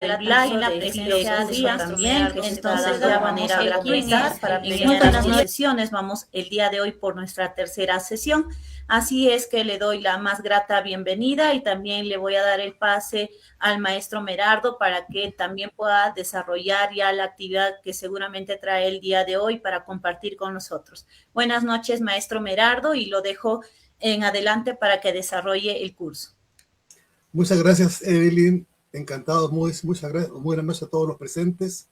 live en la filosofía también, entonces de manera gratuita. En una de las sesiones vamos el día de hoy por nuestra tercera sesión, así es que le doy la más grata bienvenida y también le voy a dar el pase al maestro Merardo para que también pueda desarrollar ya la actividad que seguramente trae el día de hoy para compartir con nosotros. Buenas noches, maestro Merardo, y lo dejo en adelante para que desarrolle el curso. Muchas gracias, Evelyn. Encantado, muchas gracias. Buenas noches a todos los presentes.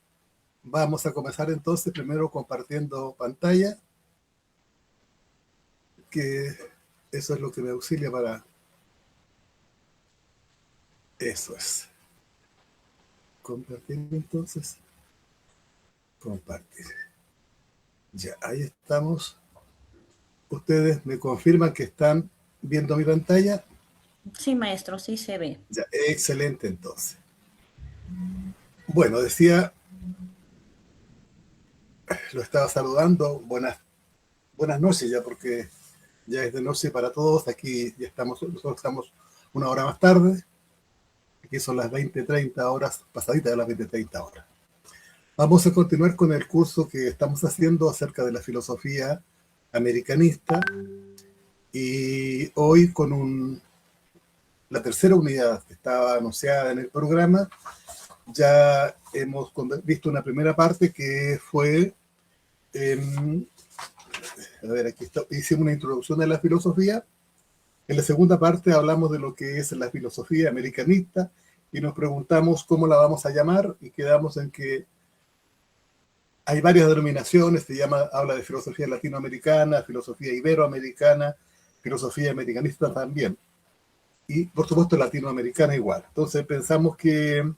Vamos a comenzar entonces primero compartiendo pantalla, que eso es lo que me auxilia para... Eso es. Compartir entonces. Compartir. Ya, ahí estamos. ¿Ustedes me confirman que están viendo mi pantalla? Sí, maestro, sí se ve. Ya, excelente entonces. Bueno, decía, lo estaba saludando, buenas noches ya, porque ya es de noche para todos. Aquí ya estamos, nosotros estamos una hora más tarde. Aquí son las 20:30 horas, pasaditas de las 20:30 horas. Vamos a continuar con el curso que estamos haciendo acerca de la filosofía americanista, y hoy con la tercera unidad que estaba anunciada en el programa. Ya hemos visto una primera parte que fue, a ver, aquí está, hicimos una introducción de la filosofía. En la segunda parte hablamos de lo que es la filosofía americanista y nos preguntamos cómo la vamos a llamar, y quedamos en que hay varias denominaciones. Habla de filosofía latinoamericana, filosofía iberoamericana, filosofía americanista también, y por supuesto latinoamericana igual. Entonces pensamos que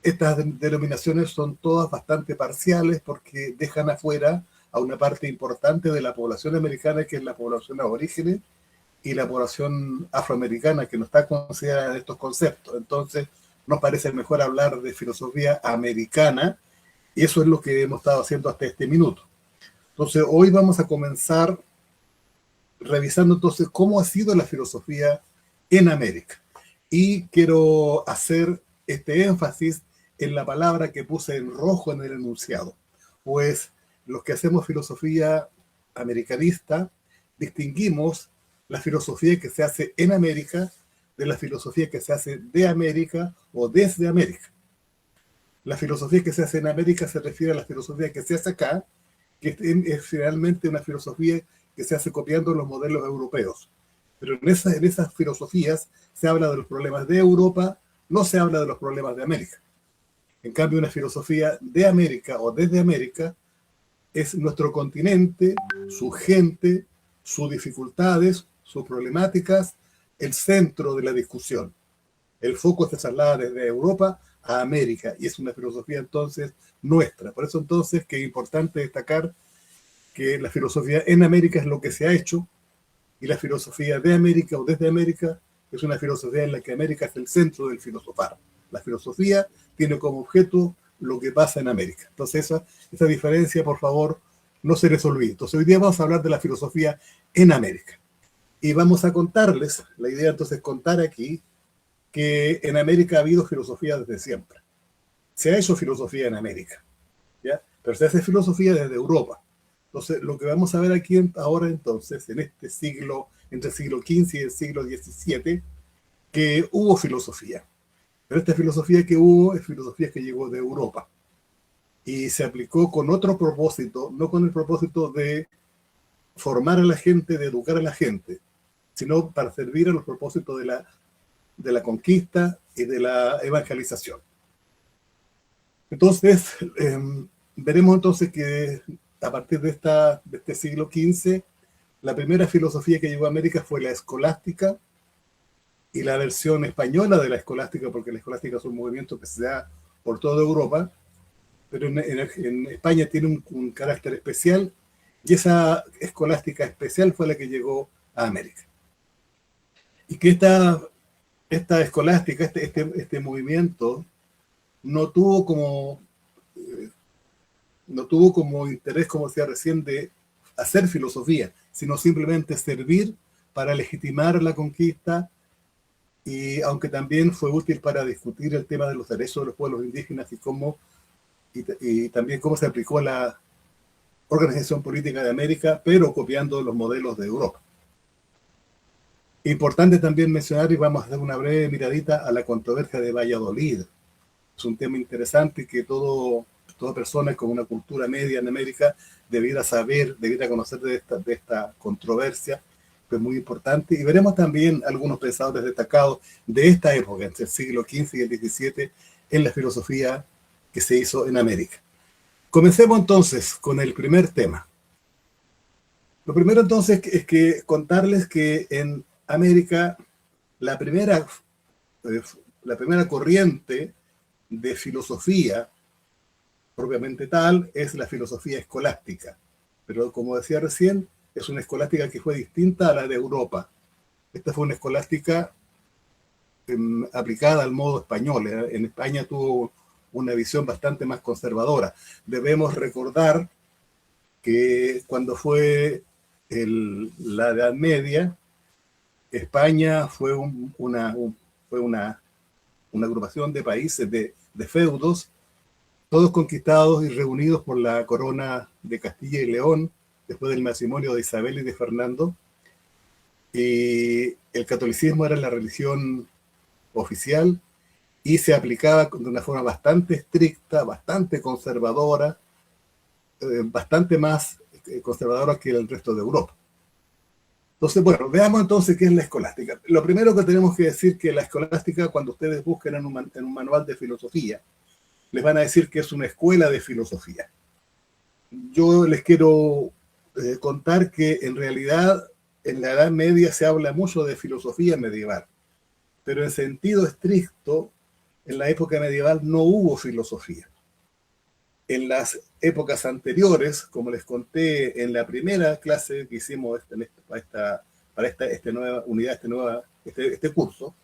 estas denominaciones son todas bastante parciales porque dejan afuera a una parte importante de la población americana, que es la población aborigen y la población afroamericana, que no está considerada en estos conceptos. Entonces nos parece mejor hablar de filosofía americana, y eso es lo que hemos estado haciendo hasta este minuto. Entonces hoy vamos a comenzar revisando entonces cómo ha sido la filosofía en América. Y quiero hacer este énfasis en la palabra que puse en rojo en el enunciado, pues los que hacemos filosofía americanista distinguimos la filosofía que se hace en América de la filosofía que se hace de América o desde América. La filosofía que se hace en América se refiere a la filosofía que se hace acá, que es finalmente una filosofía que se hace copiando los modelos europeos. Pero en esas filosofías se habla de los problemas de Europa, no se habla de los problemas de América. En cambio, una filosofía de América o desde América es nuestro continente, su gente, sus dificultades, sus problemáticas, el centro de la discusión. El foco se traslada desde Europa a América, y es una filosofía entonces nuestra. Por eso entonces que es importante destacar que la filosofía en América es lo que se ha hecho, y la filosofía de América o desde América es una filosofía en la que América es el centro del filosofar. La filosofía tiene como objeto lo que pasa en América. Entonces esa diferencia, por favor, no se les olvide. Entonces hoy día vamos a hablar de la filosofía en América. Y vamos a contarles, la idea entonces es contar aquí que en América ha habido filosofía desde siempre. Se ha hecho filosofía en América, ¿ya? Pero se hace filosofía desde Europa. Entonces, lo que vamos a ver aquí ahora entonces, en este siglo, entre el siglo XV y el siglo XVII, que hubo filosofía. Pero esta filosofía que hubo es filosofía que llegó de Europa y se aplicó con otro propósito, no con el propósito de formar a la gente, de educar a la gente, sino para servir a los propósitos de la conquista y de la evangelización. Entonces, veremos entonces que a partir de este siglo XV, la primera filosofía que llegó a América fue la escolástica, y la versión española de la escolástica, porque la escolástica es un movimiento que se da por toda Europa, pero en España tiene un carácter especial, y esa escolástica especial fue la que llegó a América. Y que esta escolástica, este movimiento, no tuvo como interés, como decía recién, de hacer filosofía, sino simplemente servir para legitimar la conquista y aunque también fue útil para discutir el tema de los derechos de los pueblos indígenas y también cómo se aplicó la organización política de América, pero copiando los modelos de Europa. Importante también mencionar, y vamos a hacer una breve miradita a la controversia de Valladolid. Es un tema interesante que toda persona con una cultura media en América debiera saber, debiera conocer de esta controversia, que es muy importante. Y veremos también algunos pensadores destacados de esta época, entre el siglo XV y el XVII, en la filosofía que se hizo en América. Comencemos entonces con el primer tema. Lo primero entonces es que contarles que en América la primera corriente de filosofía propiamente tal es la filosofía escolástica, pero como decía recién, es una escolástica que fue distinta a la de Europa. Esta fue una escolástica aplicada al modo español. En España tuvo una visión bastante más conservadora. Debemos recordar que cuando fue la Edad Media, España fue una agrupación de países, de feudos, todos conquistados y reunidos por la corona de Castilla y León, después del matrimonio de Isabel y de Fernando. Y el catolicismo era la religión oficial y se aplicaba de una forma bastante estricta, bastante conservadora, bastante más conservadora que el resto de Europa. Entonces, bueno, veamos entonces qué es la escolástica. Lo primero que tenemos que decir que la escolástica, cuando ustedes busquen en un manual de filosofía, les van a decir que es una escuela de filosofía. Yo les quiero contar que en realidad en la Edad Media se habla mucho de filosofía medieval, pero en sentido estricto, en la época medieval no hubo filosofía. En las épocas anteriores, como les conté en la primera clase que hicimos para esta nueva unidad, este curso,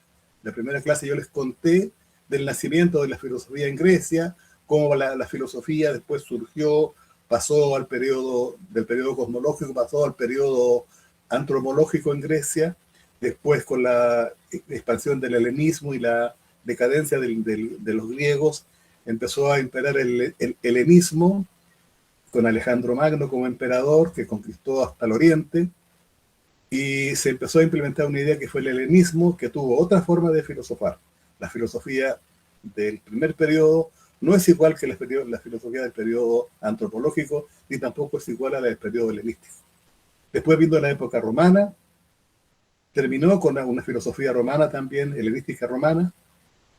la primera clase yo les conté del nacimiento de la filosofía en Grecia, cómo la filosofía después surgió, pasó del periodo cosmológico, pasó al periodo antropológico en Grecia, después con la expansión del helenismo y la decadencia de los griegos, empezó a imperar el helenismo, con Alejandro Magno como emperador, que conquistó hasta el Oriente, y se empezó a implementar una idea que fue el helenismo, que tuvo otra forma de filosofar. La filosofía del primer periodo no es igual que la filosofía del periodo antropológico, ni tampoco es igual a la del periodo helenístico. Después vino la época romana, terminó con una filosofía romana también, helenística romana,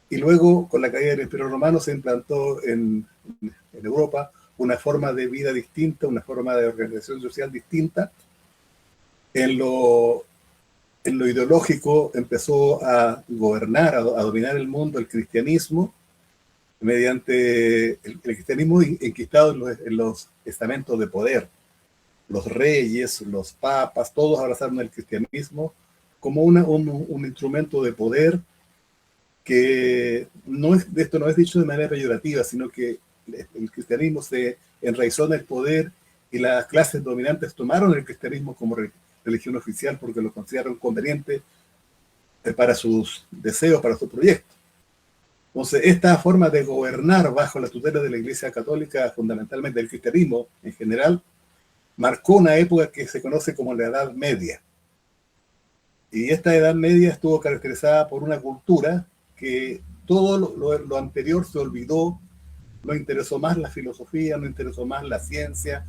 y luego con la caída del Imperio Romano se implantó en Europa una forma de vida distinta, una forma de organización social distinta. En lo ideológico empezó a gobernar, a dominar el mundo el cristianismo, mediante el cristianismo enquistado en los estamentos de poder. Los reyes, los papas, todos abrazaron el cristianismo como un instrumento de poder que esto no es dicho de manera peyorativa, sino que el cristianismo se enraizó en el poder y las clases dominantes tomaron el cristianismo como religión oficial porque lo consideraron conveniente para sus deseos, para sus proyectos. Entonces, esta forma de gobernar bajo la tutela de la Iglesia Católica, fundamentalmente del cristianismo en general, marcó una época que se conoce como la Edad Media. Y esta Edad Media estuvo caracterizada por una cultura que todo lo anterior se olvidó, no interesó más la filosofía, no interesó más la ciencia,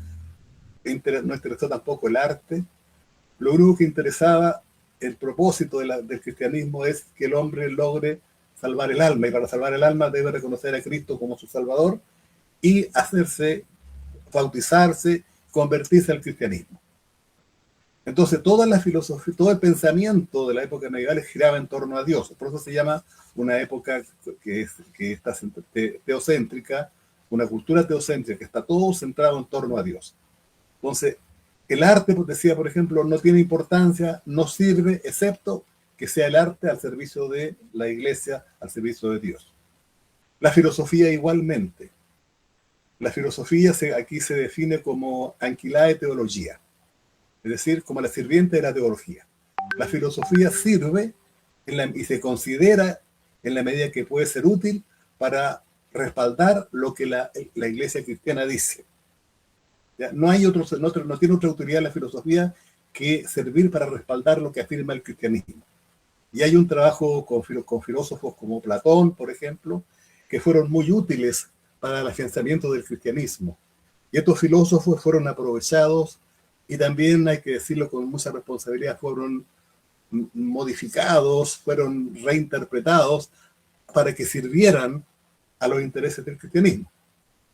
no interesó tampoco el arte. Lo único que interesaba, el propósito del cristianismo es que el hombre logre salvar el alma, y para salvar el alma debe reconocer a Cristo como su Salvador y bautizarse, convertirse al cristianismo. Entonces, toda la filosofía, todo el pensamiento de la época medieval giraba en torno a Dios. Por eso se llama una época que está teocéntrica, una cultura teocéntrica, que está todo centrado en torno a Dios. Entonces, el arte, pues decía, por ejemplo, no tiene importancia, no sirve, excepto que sea el arte al servicio de la Iglesia, al servicio de Dios. La filosofía igualmente. La filosofía aquí se define como anquilae teología, es decir, como la sirviente de la teología. La filosofía sirve y se considera en la medida que puede ser útil para respaldar lo que la iglesia cristiana dice. ¿Ya? No tiene otra autoridad la filosofía que servir para respaldar lo que afirma el cristianismo. Y hay un trabajo con filósofos como Platón, por ejemplo, que fueron muy útiles para el afianzamiento del cristianismo. Y estos filósofos fueron aprovechados y también, hay que decirlo con mucha responsabilidad, fueron modificados, fueron reinterpretados para que sirvieran a los intereses del cristianismo.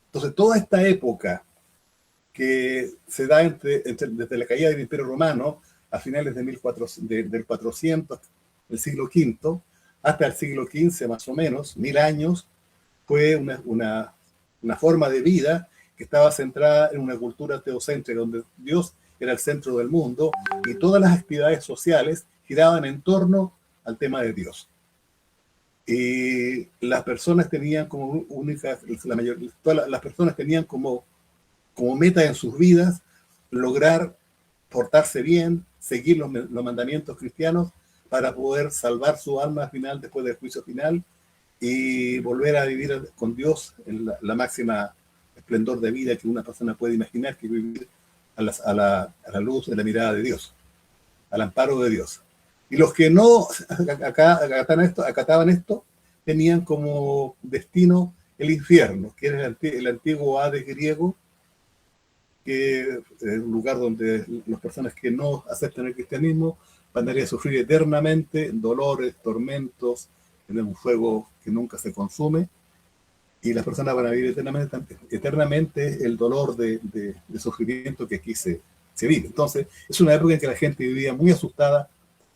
Entonces, toda esta época que se da desde la caída del Imperio Romano a finales del 400, el siglo V, hasta el siglo XV más o menos, 1000 años, fue una forma de vida que estaba centrada en una cultura teocéntrica, donde Dios era el centro del mundo y todas las actividades sociales giraban en torno al tema de Dios. Y las personas tenían como todas las personas tenían como meta en sus vidas lograr portarse bien, seguir los mandamientos cristianos para poder salvar su alma al final, después del juicio final, y volver a vivir con Dios en la máxima esplendor de vida que una persona puede imaginar, que vivir a la luz de la mirada de Dios, al amparo de Dios. Y los que no acataban esto, tenían como destino el infierno, que era el antiguo Hades griego, que es un lugar donde las personas que no aceptan el cristianismo van a ir a sufrir eternamente dolores, tormentos, en un fuego que nunca se consume, y las personas van a vivir eternamente el dolor de sufrimiento que aquí se vive. Entonces, es una época en que la gente vivía muy asustada,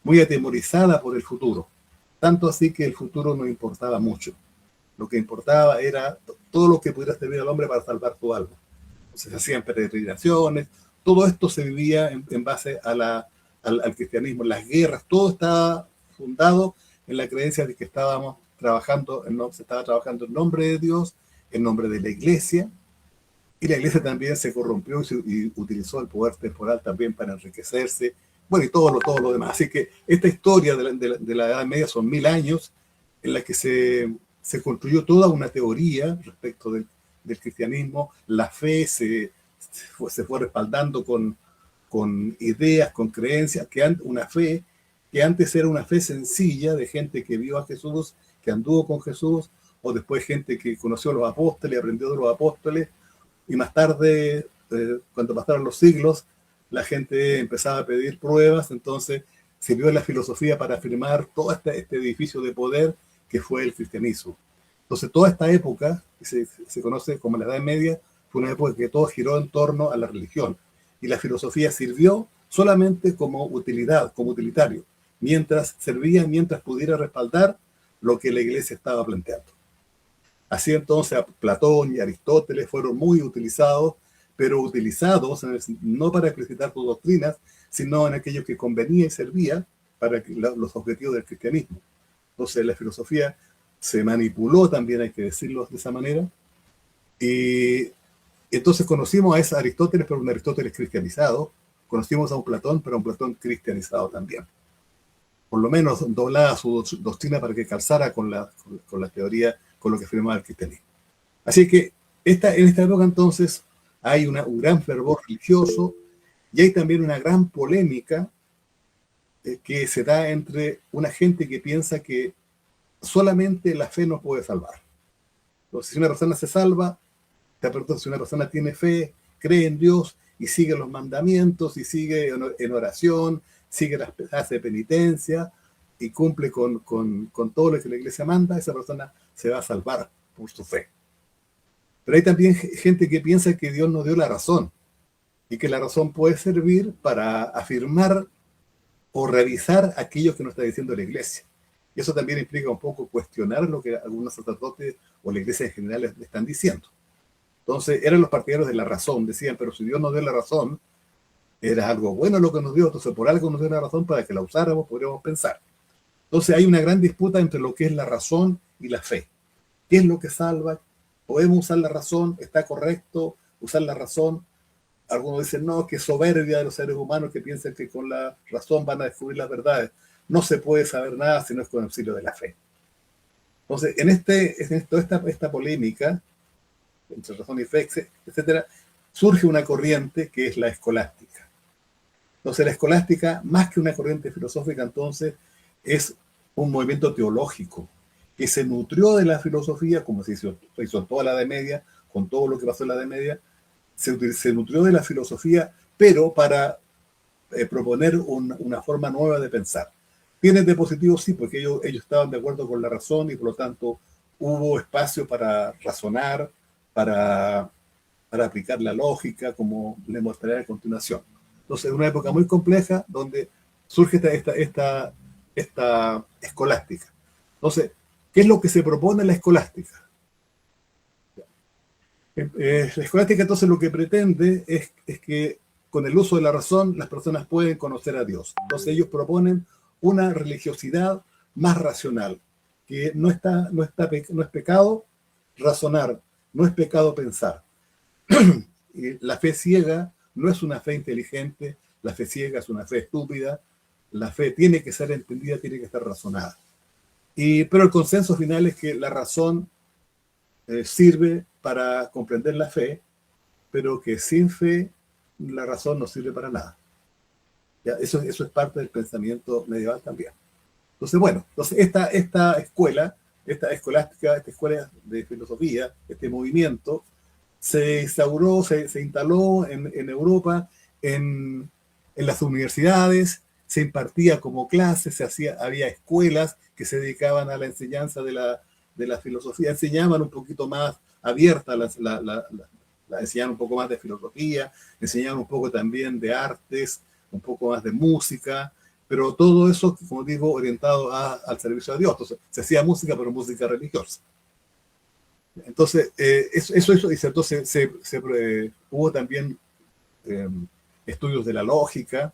muy atemorizada por el futuro, tanto así que el futuro no importaba mucho. Lo que importaba era todo lo que pudiera servir al hombre para salvar su alma. Entonces, se hacían peregrinaciones, todo esto se vivía en base al cristianismo, las guerras, todo estaba fundado en la creencia de que se estaba trabajando en nombre de Dios, en nombre de la iglesia, y la iglesia también se corrompió y utilizó el poder temporal también para enriquecerse, bueno, y todo lo demás. Así que esta historia de la Edad Media son 1000 años en la que se construyó toda una teoría respecto del cristianismo. La fe se fue respaldando con ideas, con creencias, una fe que antes era una fe sencilla de gente que vio a Jesús, que anduvo con Jesús, o después gente que conoció a los apóstoles, aprendió de los apóstoles, y más tarde, cuando pasaron los siglos, la gente empezaba a pedir pruebas, entonces sirvió la filosofía para afirmar todo este edificio de poder que fue el cristianismo. Entonces, toda esta época, que se conoce como la Edad Media, fue una época que todo giró en torno a la religión, y la filosofía sirvió solamente como utilidad, como utilitario, mientras pudiera respaldar lo que la iglesia estaba planteando. Así entonces Platón y Aristóteles fueron muy utilizados, pero utilizados no para explicitar sus doctrinas, sino en aquello que convenía y servía para los objetivos del cristianismo. Entonces la filosofía se manipuló también, hay que decirlo de esa manera, y entonces conocimos a ese Aristóteles, pero un Aristóteles cristianizado, conocimos a un Platón, pero un Platón cristianizado también. Por lo menos doblada su doctrina para que calzara con la teoría, con lo que afirmaba el cristianismo. Así que en esta época entonces hay un gran fervor religioso y hay también una gran polémica que se da entre una gente que piensa que solamente la fe nos puede salvar. Entonces, si una persona se salva, si una persona tiene fe, cree en Dios y sigue los mandamientos y sigue en oración, hace penitencia y cumple con todo lo que la iglesia manda, esa persona se va a salvar por su fe. Pero hay también gente que piensa que Dios nos dio la razón y que la razón puede servir para afirmar o revisar aquello que nos está diciendo la iglesia. Y eso también implica un poco cuestionar lo que algunos sacerdotes o la iglesia en general le están diciendo. Entonces eran los partidarios de la razón, decían, pero si Dios nos dio la razón, era algo bueno lo que nos dio, entonces por algo nos dio la razón para que la usáramos, podríamos pensar. Entonces hay una gran disputa entre lo que es la razón y la fe. ¿Qué es lo que salva? ¿Podemos usar la razón? ¿Está correcto usar la razón? Algunos dicen, no, que soberbia de los seres humanos que piensan que con la razón van a descubrir las verdades. no se puede saber nada si no es con el auxilio de la fe. Entonces, toda esta polémica entre razón y fe, etcétera, surge una corriente que es la escolástica. Entonces, la escolástica, más que una corriente filosófica, entonces, es un movimiento teológico que se nutrió de la filosofía, como se hizo en toda la Edad Media, con todo lo que pasó en la Edad Media, se nutrió de la filosofía, pero para proponer una forma nueva de pensar. ¿Tiene de positivo? Sí, porque ellos estaban de acuerdo con la razón y por lo tanto hubo espacio para razonar, para aplicar la lógica, como le mostraré a continuación. Entonces, es una época muy compleja donde surge esta escolástica. Entonces, ¿qué es lo que se propone en la escolástica? La escolástica, entonces, lo que pretende es que con el uso de la razón las personas pueden conocer a Dios. Entonces, ellos proponen una religiosidad más racional, que no es pecado razonar, no es pecado pensar. Y la fe ciega no es una fe inteligente, la fe ciega es una fe estúpida, la fe tiene que ser entendida, tiene que estar razonada. Pero el consenso final es que la razón sirve para comprender la fe, pero que sin fe la razón no sirve para nada. ¿Ya? Eso es parte del pensamiento medieval también. Entonces, bueno, esta escuela, esta escolástica, esta escuela de filosofía, este movimiento, se instauró, se instaló en Europa, en las universidades, se impartía como clases, había escuelas que se dedicaban a la enseñanza de la filosofía, enseñaban un poquito más abierta, enseñaban un poco más de filosofía, enseñaban un poco también de artes, un poco más de música, pero todo eso, como digo, orientado al servicio de Dios. Entonces, se hacía música, pero música religiosa. Entonces, hubo también estudios de la lógica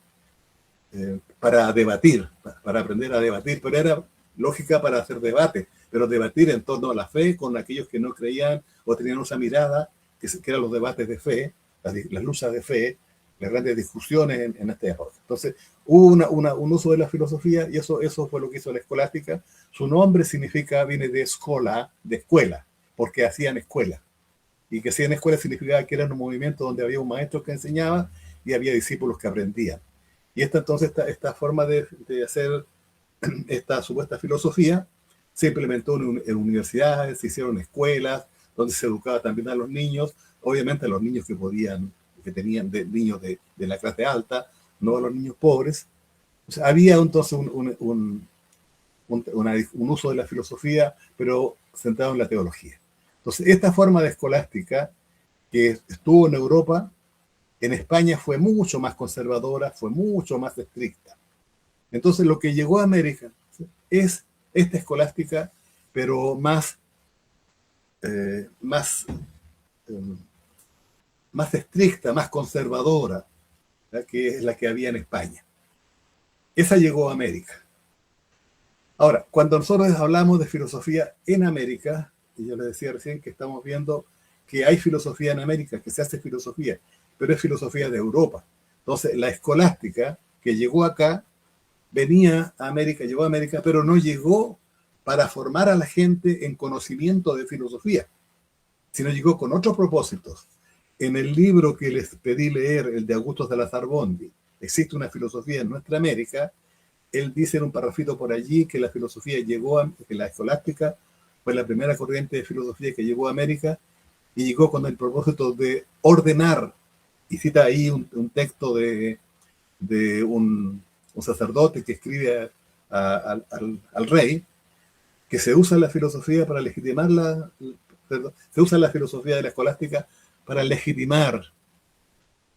para debatir, para aprender a debatir, pero era lógica para hacer debate, pero debatir en torno a la fe con aquellos que no creían o tenían esa mirada, que eran los debates de fe, las luchas de fe, las grandes discusiones en esta época. Entonces, hubo un uso de la filosofía y eso fue lo que hizo la escolástica. Su nombre viene de escola, de escuela, porque hacían escuela. Y que hacían escuela significaba que era un movimiento donde había un maestro que enseñaba y había discípulos que aprendían. Y esta forma de hacer esta supuesta filosofía se implementó en universidades, se hicieron escuelas, donde se educaba también a los niños, obviamente a los niños que tenían niños de la clase alta, no a los niños pobres. O sea, había entonces un uso de la filosofía, pero centrado en la teología. Entonces, esta forma de escolástica que estuvo en Europa, en España fue mucho más conservadora, fue mucho más estricta. Entonces, lo que llegó a América es esta escolástica, pero más estricta, más conservadora, ¿verdad? Que es la que había en España. Esa llegó a América. Ahora, cuando nosotros hablamos de filosofía en América, y yo les decía recién que estamos viendo que hay filosofía en América, que se hace filosofía, pero es filosofía de Europa. Entonces, la escolástica que llegó acá, llegó a América, pero no llegó para formar a la gente en conocimiento de filosofía, sino llegó con otros propósitos. En el libro que les pedí leer, el de Augusto Salazar Bondi, Existe una filosofía en nuestra América, él dice en un parrafito por allí que la filosofía que la escolástica fue la primera corriente de filosofía que llegó a América y llegó con el propósito de ordenar, y cita ahí un texto de un sacerdote que escribe al rey, que se usa la filosofía para legitimar se usa la filosofía de la escolástica para legitimar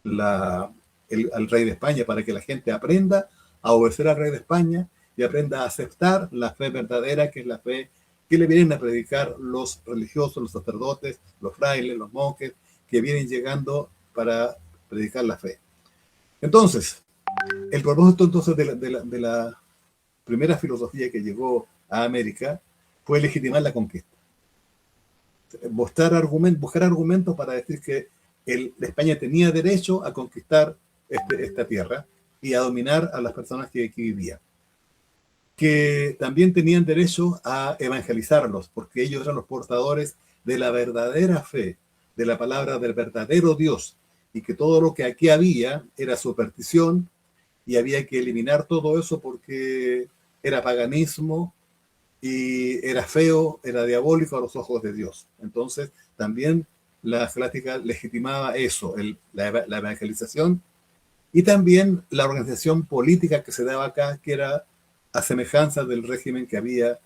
al rey de España, para que la gente aprenda a obedecer al rey de España y aprenda a aceptar la fe verdadera, que es la fe que le vienen a predicar los religiosos, los sacerdotes, los frailes, los monjes, que vienen llegando para predicar la fe. Entonces, el propósito entonces de la primera filosofía que llegó a América fue legitimar la conquista. Buscar argumentos para decir que España tenía derecho a conquistar esta tierra y a dominar a las personas que aquí vivían. que también tenían derecho a evangelizarlos, porque ellos eran los portadores de la verdadera fe, de la palabra del verdadero Dios, y que todo lo que aquí había era superstición, y había que eliminar todo eso porque era paganismo, y era feo, era diabólico a los ojos de Dios. Entonces, también la escolástica legitimaba eso, la evangelización, y también la organización política que se daba acá, que era a semejanza del régimen que había,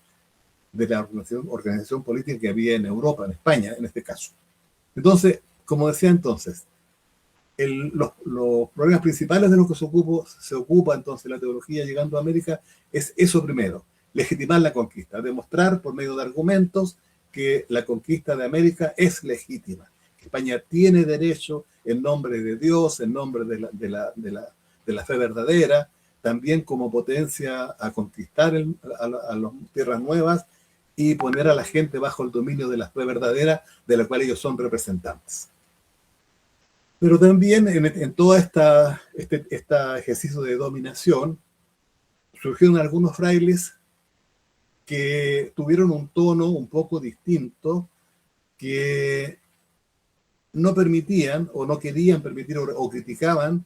de la organización política que había en Europa, en España, en este caso. Entonces, como decía entonces, los problemas principales de los que se ocupa entonces la teología llegando a América es eso primero, legitimar la conquista, demostrar por medio de argumentos que la conquista de América es legítima, que España tiene derecho en nombre de Dios, en nombre de la fe verdadera, también como potencia a conquistar a las tierras nuevas y poner a la gente bajo el dominio de la fe verdadera de la cual ellos son representantes. Pero también en todo este ejercicio de dominación surgieron algunos frailes que tuvieron un tono un poco distinto, que no permitían o no querían permitir o criticaban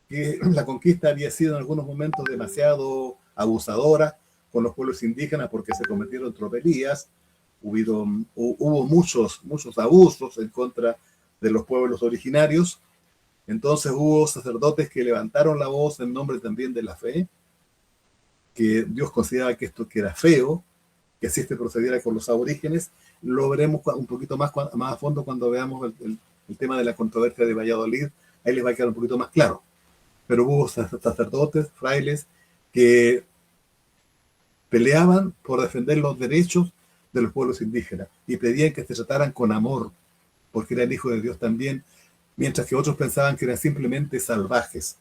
que la conquista había sido en algunos momentos demasiado abusadora con los pueblos indígenas porque se cometieron tropelías, hubo muchos abusos en contra de los pueblos originarios. Entonces hubo sacerdotes que levantaron la voz en nombre también de la fe, que Dios consideraba que esto que era feo, que así se procediera con los aborígenes. Lo veremos un poquito más a fondo cuando veamos el tema de la controversia de Valladolid, ahí les va a quedar un poquito más claro. Pero hubo sacerdotes, frailes, que peleaban por defender los derechos de los pueblos indígenas y pedían que se trataran con amor, porque eran hijos de Dios también, mientras que otros pensaban que eran simplemente salvajes.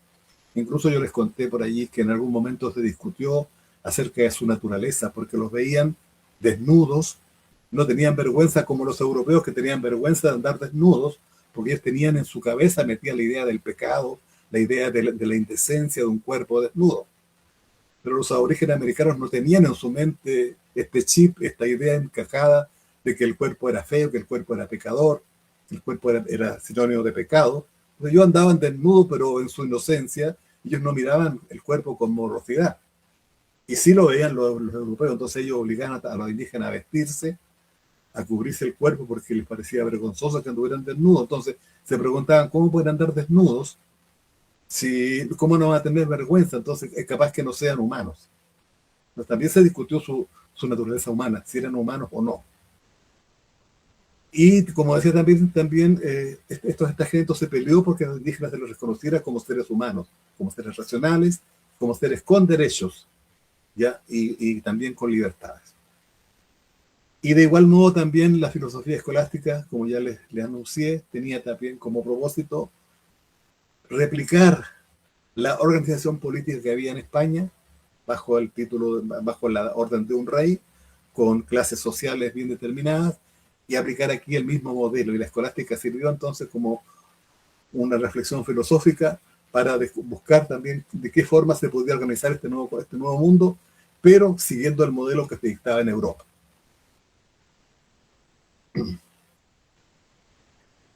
Incluso yo les conté por allí que en algún momento se discutió acerca de su naturaleza, porque los veían desnudos, no tenían vergüenza como los europeos que tenían vergüenza de andar desnudos, porque ellos tenían en su cabeza metida la idea del pecado, la idea de la indecencia de un cuerpo desnudo. Pero los aborígenes americanos no tenían en su mente este chip, esta idea encajada de que el cuerpo era feo, que el cuerpo era pecador, que el cuerpo era sinónimo de pecado. Entonces, ellos andaban desnudos, pero en su inocencia, ellos no miraban el cuerpo con morbosidad. Y sí lo veían los europeos, entonces ellos obligaban a los indígenas a vestirse, a cubrirse el cuerpo porque les parecía vergonzoso que anduvieran desnudos. Entonces se preguntaban cómo pueden andar desnudos, cómo no van a tener vergüenza, entonces es capaz que no sean humanos. Pero también se discutió su naturaleza humana, si eran humanos o no. Y como decía también esta gente se peleó porque a los indígenas se los reconociera como seres humanos, como seres racionales, como seres con derechos, ¿ya? Y también con libertades. Y de igual modo también la filosofía escolástica, como ya les anuncié, tenía también como propósito replicar la organización política que había en España bajo el título, bajo la orden de un rey, con clases sociales bien determinadas, y aplicar aquí el mismo modelo. Y la escolástica sirvió entonces como una reflexión filosófica para buscar también de qué forma se podía organizar este nuevo mundo, pero siguiendo el modelo que se dictaba en Europa.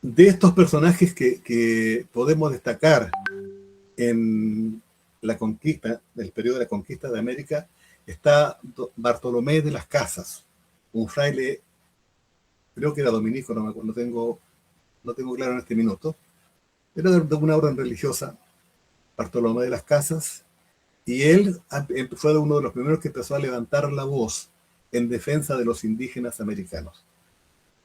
De estos personajes que podemos destacar en la conquista, del periodo de la conquista de América, está Bartolomé de las Casas, un fraile, creo que era dominico, no tengo claro en este minuto, era de una orden religiosa, Bartolomé de las Casas, y él fue uno de los primeros que empezó a levantar la voz en defensa de los indígenas americanos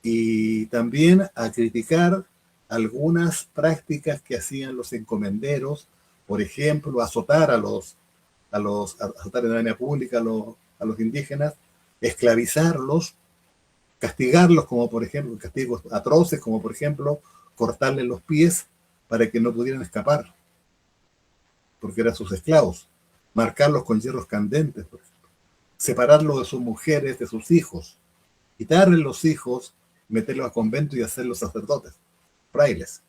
y también a criticar algunas prácticas que hacían los encomenderos, por ejemplo, azotar azotar en la arena pública a los indígenas, esclavizarlos, castigarlos como por ejemplo, castigos atroces como por ejemplo cortarles los pies para que no pudieran escapar, porque eran sus esclavos, marcarlos con hierros candentes, por ejemplo, separarlos de sus mujeres, de sus hijos, quitarles los hijos, meterlos a convento y hacerlos sacerdotes, frailes.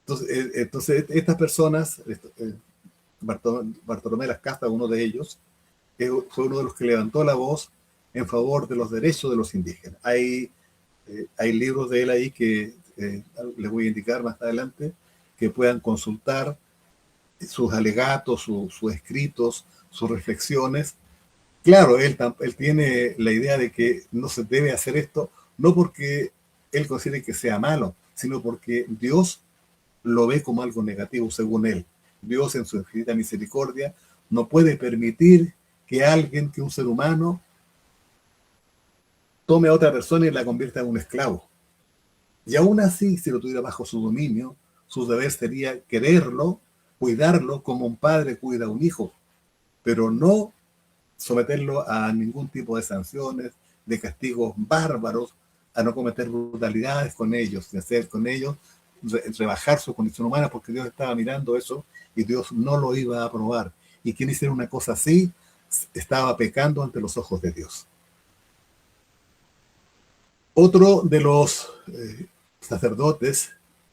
Entonces estas personas, Bartolomé de las Casas, uno de ellos, fue uno de los que levantó la voz en favor de los derechos de los indígenas. Hay libros de él ahí que les voy a indicar más adelante, que puedan consultar sus alegatos, sus escritos, sus reflexiones. Claro, él tiene la idea de que no se debe hacer esto, no porque él considere que sea malo, sino porque Dios lo ve como algo negativo, según él. Dios, en su infinita misericordia, no puede permitir que un ser humano, tome a otra persona y la convierta en un esclavo. Y aún así, si lo tuviera bajo su dominio, su deber sería quererlo, cuidarlo como un padre cuida a un hijo, pero no someterlo a ningún tipo de sanciones, de castigos bárbaros, a no cometer brutalidades con ellos, de hacer con ellos rebajar su condición humana, porque Dios estaba mirando eso y Dios no lo iba a aprobar. Y quien hiciera una cosa así estaba pecando ante los ojos de Dios. Otro de los sacerdotes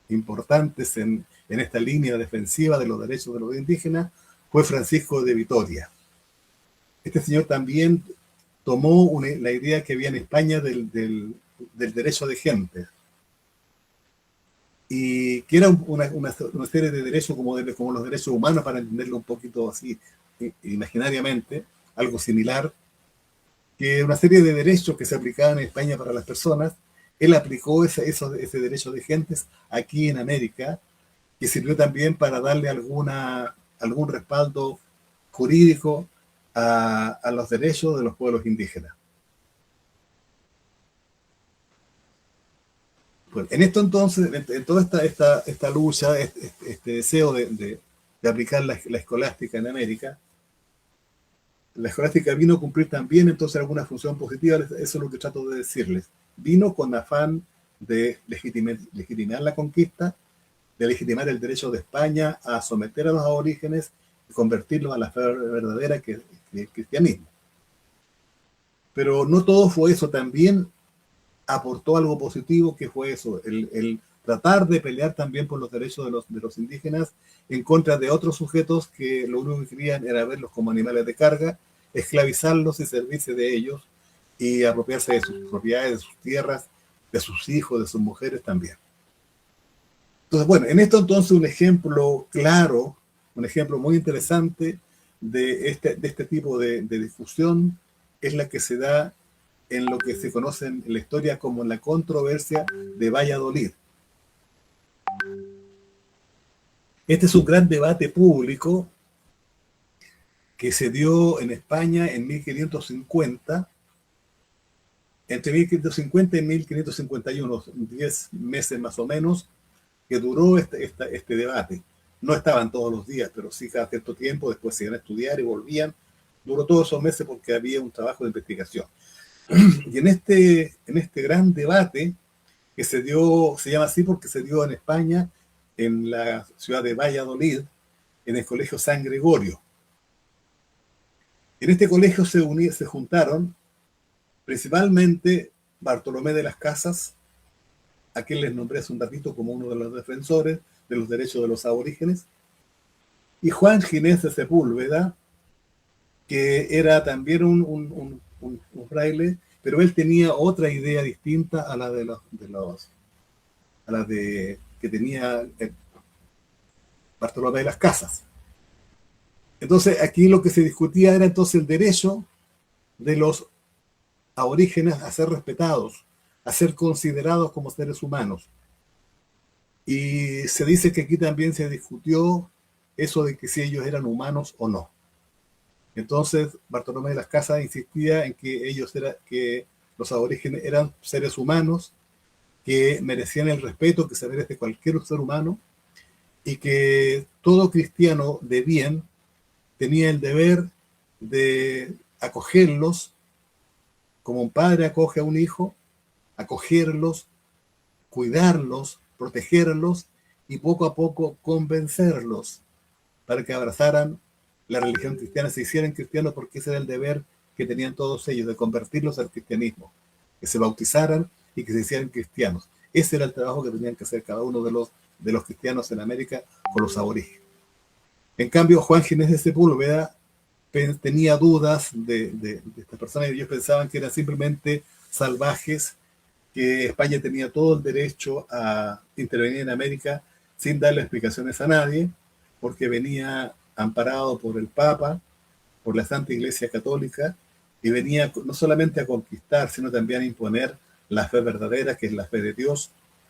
importantes en esta línea defensiva de los derechos de los indígenas fue Francisco de Vitoria. Este señor también tomó la idea que había en España del derecho de gente, y que era una serie de derechos como los derechos humanos, para entenderlo un poquito así imaginariamente, algo similar, que una serie de derechos que se aplicaban en España para las personas. Él aplicó ese derecho de gentes aquí en América, que sirvió también para darle algún respaldo jurídico a los derechos de los pueblos indígenas. Pues, en esto entonces, en toda esta lucha, este deseo de aplicar la escolástica en América, la escolástica vino a cumplir también entonces alguna función positiva. Eso es lo que trato de decirles. Vino con afán de legitimar la conquista, de legitimar el derecho de España a someter a los aborígenes y convertirlos a la fe verdadera que es el cristianismo. Pero no todo fue eso, también aportó algo positivo, que fue eso, el tratar de pelear también por los derechos de los indígenas en contra de otros sujetos que lo único que querían era verlos como animales de carga, esclavizarlos y servirse de ellos y apropiarse de sus propiedades, de sus tierras, de sus hijos, de sus mujeres también. Entonces, bueno, en esto entonces un ejemplo claro, un ejemplo muy interesante de este tipo de discusión es la que se da en lo que se conoce en la historia como la controversia de Valladolid. Este es un gran debate público que se dio en España en 1550, entre 1550 y 1551, 10 meses más o menos, que duró este debate. No estaban todos los días, pero sí cada cierto tiempo, después se iban a estudiar y volvían. Duró todos esos meses porque había un trabajo de investigación. Y en este gran debate que se llama así porque se dio en España, en la ciudad de Valladolid, en el Colegio San Gregorio. En este colegio se juntaron principalmente Bartolomé de las Casas, a quien les nombré hace un ratito como uno de los defensores de los derechos de los aborígenes, y Juan Ginés de Sepúlveda, que era también un fraile, pero él tenía otra idea distinta a la que tenía Bartolomé de las Casas. Entonces, aquí lo que se discutía era entonces el derecho de los aborígenes a ser respetados, a ser considerados como seres humanos. Y se dice que aquí también se discutió eso de que si ellos eran humanos o no. Entonces, Bartolomé de las Casas insistía en que los aborígenes eran seres humanos, que merecían el respeto que se merece cualquier ser humano, y que todo cristiano de bien tenía el deber de acogerlos como un padre acoge a un hijo, acogerlos, cuidarlos, protegerlos y poco a poco convencerlos para que abrazaran la religión cristiana, se hicieran cristianos, porque ese era el deber que tenían todos ellos, de convertirlos al cristianismo, que se bautizaran y que se hicieran cristianos. Ese era el trabajo que tenían que hacer cada uno de los cristianos en América con los aborígenes. En cambio, Juan Ginés de Sepúlveda tenía dudas de estas personas y ellos pensaban que eran simplemente salvajes, que España tenía todo el derecho a intervenir en América sin darle explicaciones a nadie, porque venía amparado por el Papa, por la Santa Iglesia Católica, y venía no solamente a conquistar, sino también a imponer la fe verdadera, que es la fe de Dios,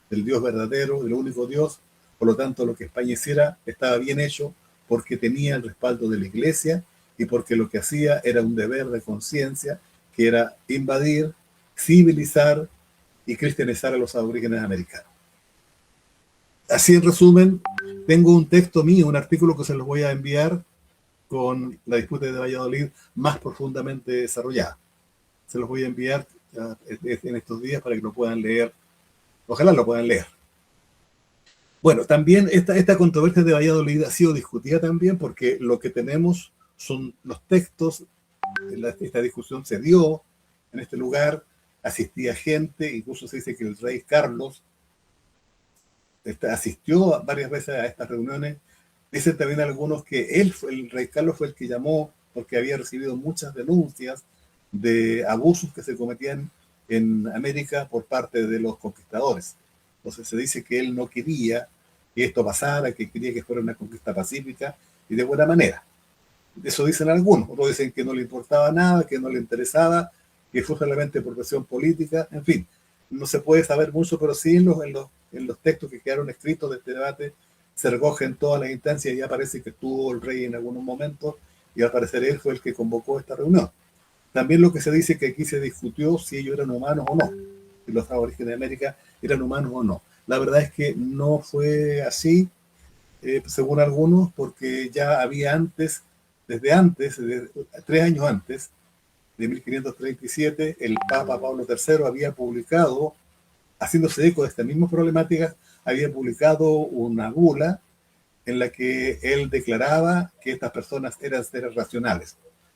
del Dios verdadero, del único Dios. Por lo tanto, lo que España hiciera estaba bien hecho porque tenía el respaldo de la Iglesia y porque lo que hacía era un deber de conciencia, que era invadir, civilizar y cristianizar a los aborígenes americanos. Así en resumen, tengo un texto mío, un artículo que se los voy a enviar con la disputa de Valladolid más profundamente desarrollada. Se los voy a enviar en estos días para que lo puedan leer. Ojalá lo puedan leer. Bueno, también esta controversia de Valladolid ha sido discutida también porque lo que tenemos son los textos. Esta discusión se dio en este lugar, asistía gente, incluso se dice que el rey Carlos asistió varias veces a estas reuniones. Dicen también algunos que el rey Carlos fue el que llamó porque había recibido muchas denuncias de abusos que se cometían en América por parte de los conquistadores. Entonces se dice que él no quería que esto pasara, que quería que fuera una conquista pacífica y de buena manera. Eso dicen algunos, otros dicen que no le importaba nada, que no le interesaba, que fue solamente por presión política, en fin. No se puede saber mucho, pero sí en los textos que quedaron escritos de este debate se recogen todas las instancias y ya parece que estuvo el rey en algunos momentos y al parecer él fue el que convocó esta reunión. También lo que se dice que aquí se discutió si ellos eran humanos o no, si los aborígenes de América eran humanos o no. La verdad es que no fue así, según algunos, porque ya había antes, desde 3 años antes, de 1537, el Papa Pablo III había publicado, haciéndose eco de esta misma problemática, había publicado una bula en la que él declaraba que estas personas eran seres racionales.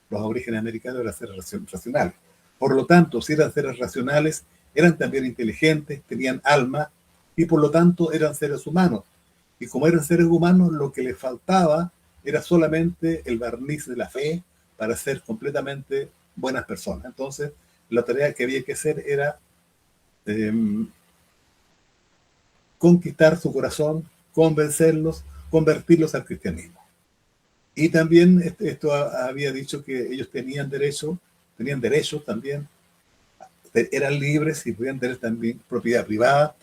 Los aborígenes americanos eran seres racionales. Por lo tanto, si eran seres racionales, eran también inteligentes, tenían alma y por lo tanto eran seres humanos. Y como eran seres humanos, lo que les faltaba era solamente el barniz de la fe para ser completamente buenas personas. Entonces, la tarea que había que hacer era conquistar su corazón, convencerlos, convertirlos al cristianismo. Y también esto había dicho que ellos tenían derechos también, eran libres y podían tener también propiedad privada.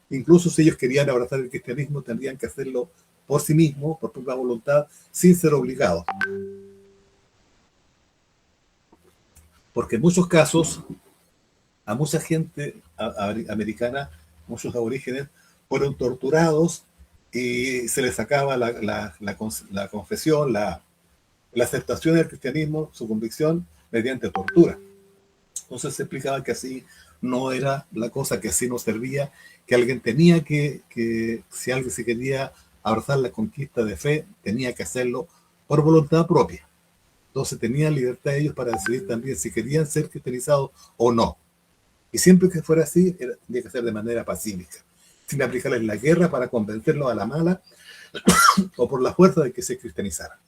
Incluso si ellos querían abrazar el cristianismo, tendrían que hacerlo por sí mismos, por propia voluntad, sin ser obligados. Porque en muchos casos, a mucha gente americana, muchos aborígenes, fueron torturados y se les sacaba la confesión, la aceptación del cristianismo, su convicción, mediante tortura. Entonces se explicaba que así no era la cosa, que así no servía, que alguien tenía que si alguien se quería abrazar la conquista de fe, tenía que hacerlo por voluntad propia. Entonces tenían libertad ellos para decidir también si querían ser cristianizados o no. Y siempre que fuera así, tenía que ser de manera pacífica, sin aplicarles la guerra para convencerlos a la mala o por la fuerza de que se cristianizaran.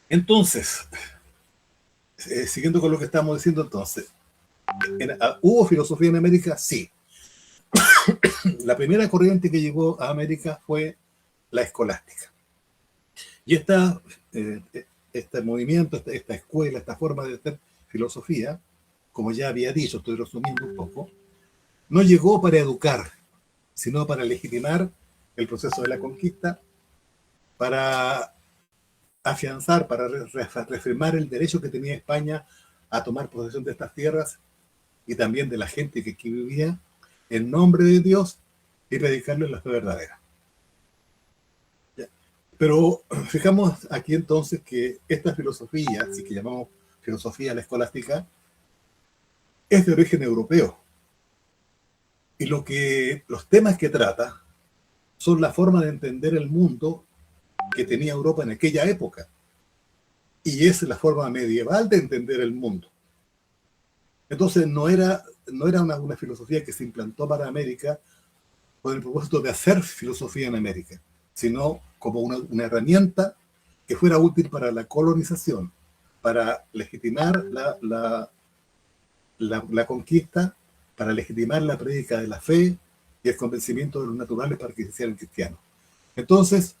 Entonces, siguiendo con lo que estamos diciendo entonces, ¿hubo filosofía en América? Sí. La primera corriente que llegó a América fue la escolástica. Y este movimiento, esta escuela, esta forma de hacer filosofía, como ya había dicho, estoy resumiendo un poco, no llegó para educar, sino para legitimar el proceso de la conquista, para afianzar, para reafirmar el derecho que tenía España a tomar posesión de estas tierras y también de la gente que aquí vivía, en nombre de Dios, y predicarles la fe verdadera. Pero fijamos aquí entonces que esta filosofía, así que llamamos filosofía la escolástica, es de origen europeo. Y los temas que trata son la forma de entender el mundo que tenía Europa en aquella época. Y es la forma medieval de entender el mundo. Entonces no era una filosofía que se implantó para América con el propósito de hacer filosofía en América, sino como una herramienta que fuera útil para la colonización, para legitimar la conquista, para legitimar la prédica de la fe y el convencimiento de los naturales para que se hicieran cristianos. Entonces,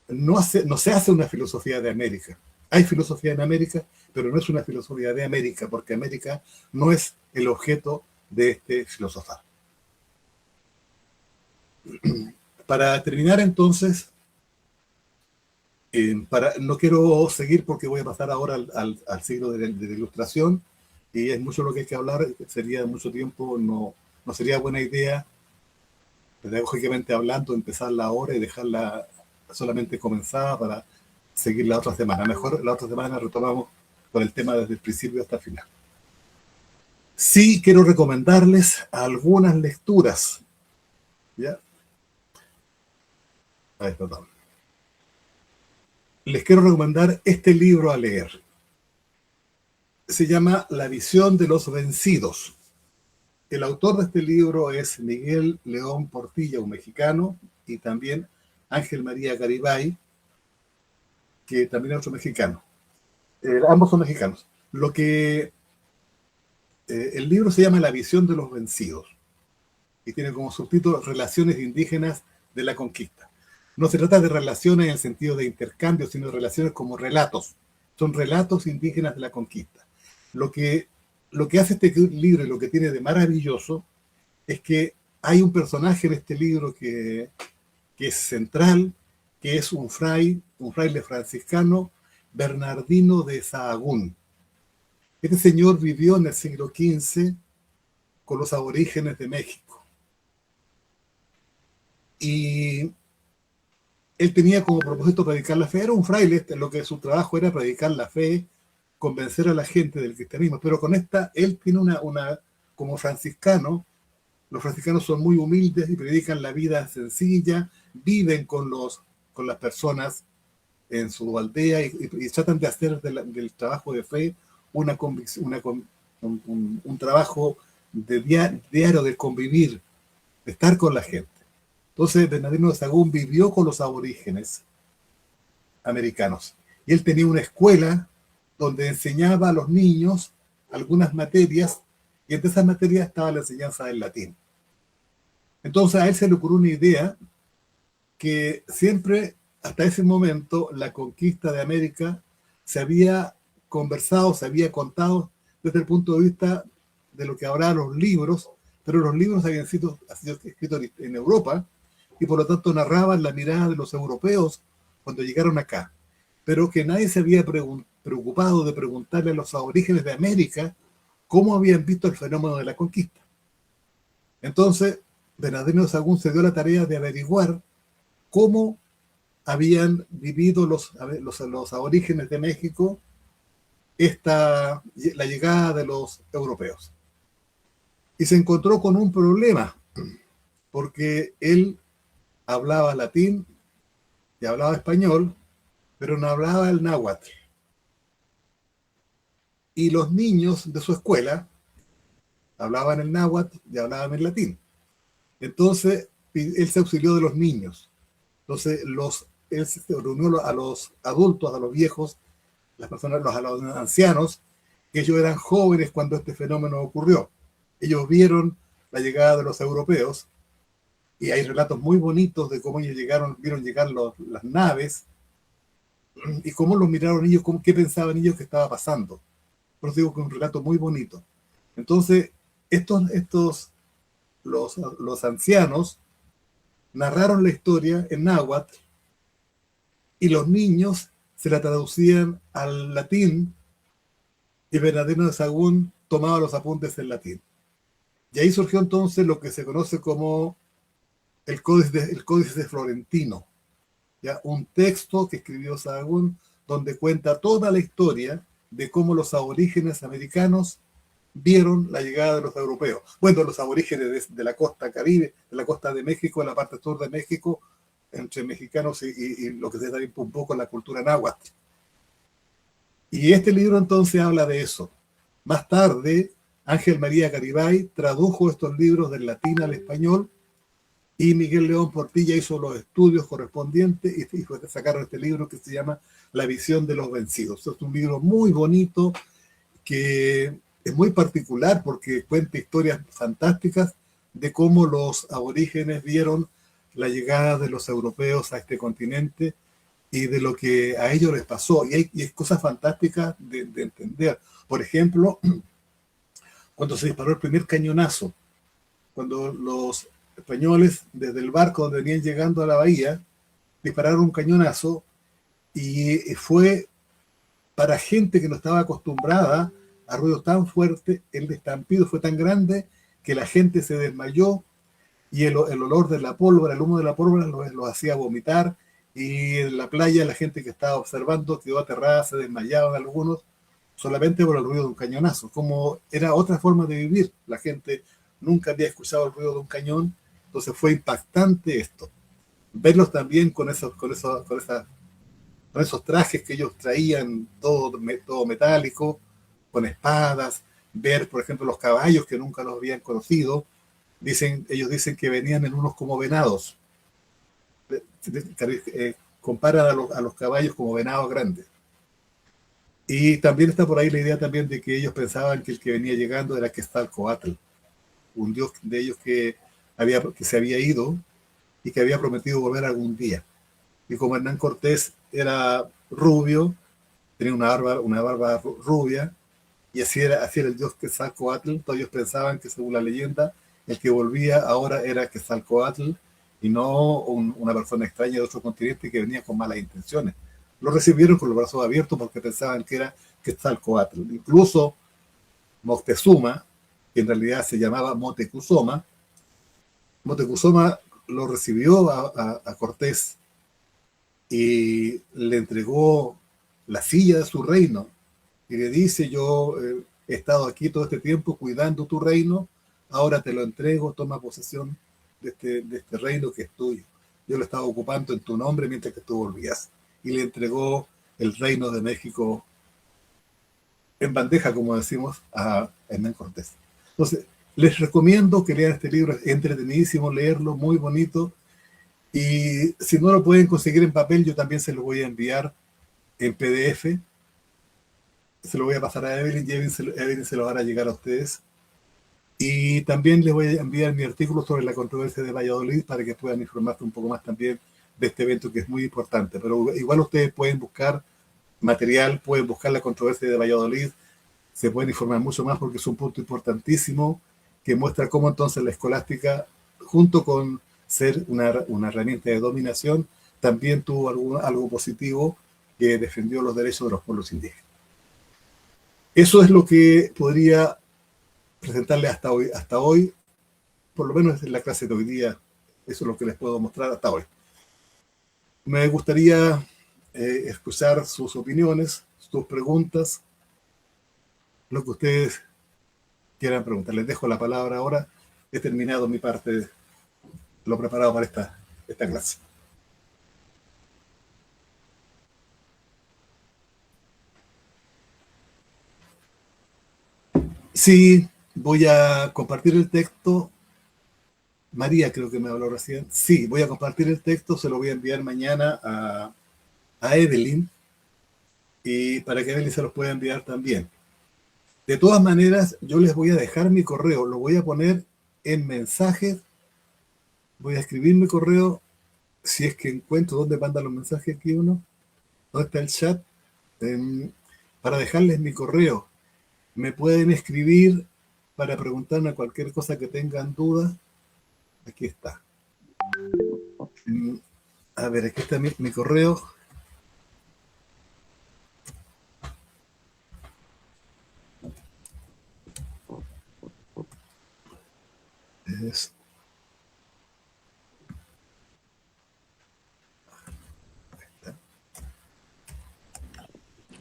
no se hace una filosofía de América. Hay filosofía en América, pero no es una filosofía de América, porque América no es el objeto de este filosofar. Para terminar entonces, no quiero seguir porque voy a pasar ahora al siglo de la Ilustración, y es mucho lo que hay que hablar, sería mucho tiempo, no sería buena idea, pedagógicamente hablando, empezarla ahora y dejarla solamente comenzada para seguir la otra semana. Mejor la otra semana retomamos con el tema desde el principio hasta el final. Sí quiero recomendarles algunas lecturas. ¿Ya? Perdón. Les quiero recomendar este libro a leer. Se llama La visión de los vencidos. El autor de este libro es Miguel León Portilla, un mexicano, y también Ángel María Garibay, que también es otro mexicano. Ambos son mexicanos. El libro se llama La visión de los vencidos y tiene como subtítulo Relaciones indígenas de la conquista. No se trata de relaciones en el sentido de intercambio, sino de relaciones como relatos. Son relatos indígenas de la conquista. Lo que hace este libro y lo que tiene de maravilloso es que hay un personaje en este libro que es central, que es un fraile franciscano, Bernardino de Sahagún. Este señor vivió en el siglo XV con los aborígenes de México. Y él tenía como propósito predicar la fe. Era un fraile, lo que su trabajo era predicar la fe, convencer a la gente del cristianismo. Pero con él tiene como franciscano, los franciscanos son muy humildes y predican la vida sencilla, viven con las personas en su aldea y tratan de hacer del trabajo de fe un trabajo diario de convivir, de estar con la gente. Entonces, Bernardino de Sahagún vivió con los aborígenes americanos y él tenía una escuela donde enseñaba a los niños algunas materias y entre esas materias estaba la enseñanza del latín. Entonces a él se le ocurrió una idea que siempre, hasta ese momento, la conquista de América se había conversado, se había contado desde el punto de vista de lo que habrá los libros, pero los libros habían sido escritos en Europa y por lo tanto narraban la mirada de los europeos cuando llegaron acá, pero que nadie se había preocupado de preguntarle a los aborígenes de América cómo habían visto el fenómeno de la conquista. Entonces, Bernardino de Sahagún se dio la tarea de averiguar cómo habían vivido los aborígenes de México la llegada de los europeos. Y se encontró con un problema, porque él hablaba latín y hablaba español, pero no hablaba el náhuatl. Y los niños de su escuela hablaban el náhuatl y hablaban el latín. Entonces, él se auxilió de los niños. Entonces, él se reunió a los adultos, a los viejos, a los ancianos, que ellos eran jóvenes cuando este fenómeno ocurrió. Ellos vieron la llegada de los europeos y hay relatos muy bonitos de cómo ellos vieron llegar las naves y cómo los miraron ellos, qué pensaban ellos que estaba pasando. Por eso digo que es un relato muy bonito. Entonces, los ancianos narraron la historia en náhuatl y los niños se la traducían al latín y Bernardino de Sahagún tomaba los apuntes en latín. Y ahí surgió entonces lo que se conoce como el Códice Florentino, ¿ya? Un texto que escribió Sahagún donde cuenta toda la historia de cómo los aborígenes americanos vieron la llegada de los europeos. Bueno, los aborígenes de la costa Caribe, de la costa de México, en la parte sur de México, entre mexicanos y lo que se da un poco la cultura náhuatl. Y este libro entonces habla de eso. Más tarde, Ángel María Garibay tradujo estos libros del latín al español y Miguel León Portilla hizo los estudios correspondientes y sacaron este libro que se llama La visión de los vencidos. Es un libro muy bonito que es muy particular porque cuenta historias fantásticas de cómo los aborígenes vieron la llegada de los europeos a este continente y de lo que a ellos les pasó. Y hay cosas fantásticas de entender. Por ejemplo, cuando se disparó el primer cañonazo, cuando los españoles desde el barco donde venían llegando a la bahía dispararon un cañonazo y fue para gente que no estaba acostumbrada a ruidos tan fuertes, el estampido fue tan grande que la gente se desmayó y el olor de la pólvora, el humo de la pólvora los hacía vomitar, y en la playa la gente que estaba observando quedó aterrada, se desmayaban algunos solamente por el ruido de un cañonazo, como era otra forma de vivir. La gente nunca había escuchado el ruido de un cañón, entonces fue impactante esto. Verlos también con esos trajes que ellos traían, todo metálico, con espadas, ver, por ejemplo, los caballos que nunca los habían conocido. Ellos dicen que venían en unos como venados. Comparan a los caballos como venados grandes. Y también está por ahí la idea también de que ellos pensaban que el que venía llegando era Quetzalcóatl, un dios de ellos que se había ido y que había prometido volver algún día. Y como Hernán Cortés era rubio, tenía una barba rubia, y así era el dios Quetzalcóatl, todos ellos pensaban que, según la leyenda, el que volvía ahora era Quetzalcóatl y no una persona extraña de otro continente que venía con malas intenciones. Lo recibieron con los brazos abiertos porque pensaban que era Quetzalcóatl. Incluso Moctezuma, que en realidad se llamaba Motecuzoma lo recibió a Cortés y le entregó la silla de su reino y le dice: yo he estado aquí todo este tiempo cuidando tu reino, ahora te lo entrego, toma posesión de este reino que es tuyo. Yo lo estaba ocupando en tu nombre mientras que tú volvías. Y le entregó el reino de México en bandeja, como decimos, a Hernán Cortés. Entonces, les recomiendo que lean este libro, es entretenidísimo leerlo, muy bonito. Y si no lo pueden conseguir en papel, yo también se lo voy a enviar en PDF. Se lo voy a pasar a Evelyn y Evelyn se lo hará llegar a ustedes. Y también les voy a enviar mi artículo sobre la controversia de Valladolid para que puedan informarse un poco más también de este evento que es muy importante. Pero igual ustedes pueden buscar material, pueden buscar la controversia de Valladolid, se pueden informar mucho más porque es un punto importantísimo que muestra cómo entonces la escolástica, junto con ser una herramienta de dominación, también tuvo algo positivo, que defendió los derechos de los pueblos indígenas. Eso es lo que podría presentarles hasta hoy, por lo menos en la clase de hoy día. Eso es lo que les puedo mostrar hasta hoy. Me gustaría escuchar sus opiniones, sus preguntas, lo que ustedes quieran preguntar. Les dejo la palabra ahora. He terminado mi parte, lo preparado para esta clase. Sí, voy a compartir el texto. María creo que me habló recién. Sí, voy a compartir el texto, se lo voy a enviar mañana a Evelyn, y para que Evelyn se los pueda enviar también. De todas maneras, yo les voy a dejar mi correo, lo voy a poner en mensajes, voy a escribir mi correo, si es que encuentro dónde mandan los mensajes aquí uno, dónde está el chat, para dejarles mi correo. Me pueden escribir para preguntarme cualquier cosa que tengan dudas. Aquí está. A ver, aquí está mi correo. Es...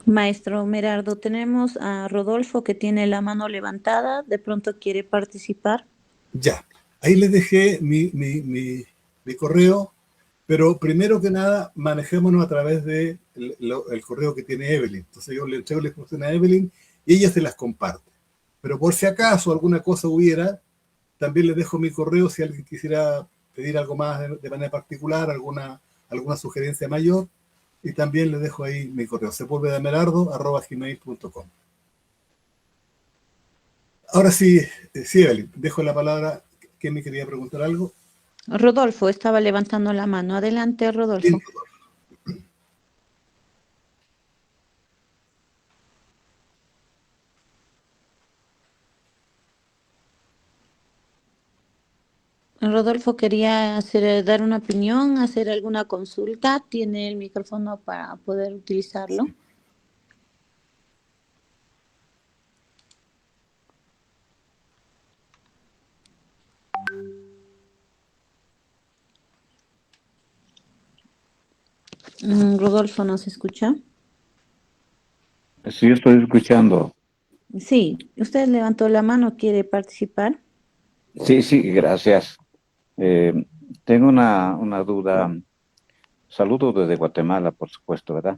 Maestro Merardo, tenemos a Rodolfo que tiene la mano levantada, de pronto quiere participar. Ya, ahí les dejé mi correo, pero primero que nada manejémonos a través de el correo que tiene Evelyn. Entonces yo le entrego la información a Evelyn y ella se las comparte. Pero por si acaso alguna cosa hubiera, también les dejo mi correo si alguien quisiera pedir algo más de manera particular, alguna sugerencia mayor, y también les dejo ahí mi correo, sepulvedamerardo@gmail.com. Ahora sí, sí, Evelyn, dejo la palabra. ¿Quién me quería preguntar algo? Rodolfo estaba levantando la mano. Adelante, Rodolfo. Sí. Rodolfo quería dar una opinión, hacer alguna consulta. Tiene el micrófono para poder utilizarlo. Sí. Rodolfo, ¿nos escucha? Sí, estoy escuchando. Sí, usted levantó la mano, ¿quiere participar? Sí, gracias. Eh, Tengo una duda. Saludos desde Guatemala, por supuesto, ¿verdad?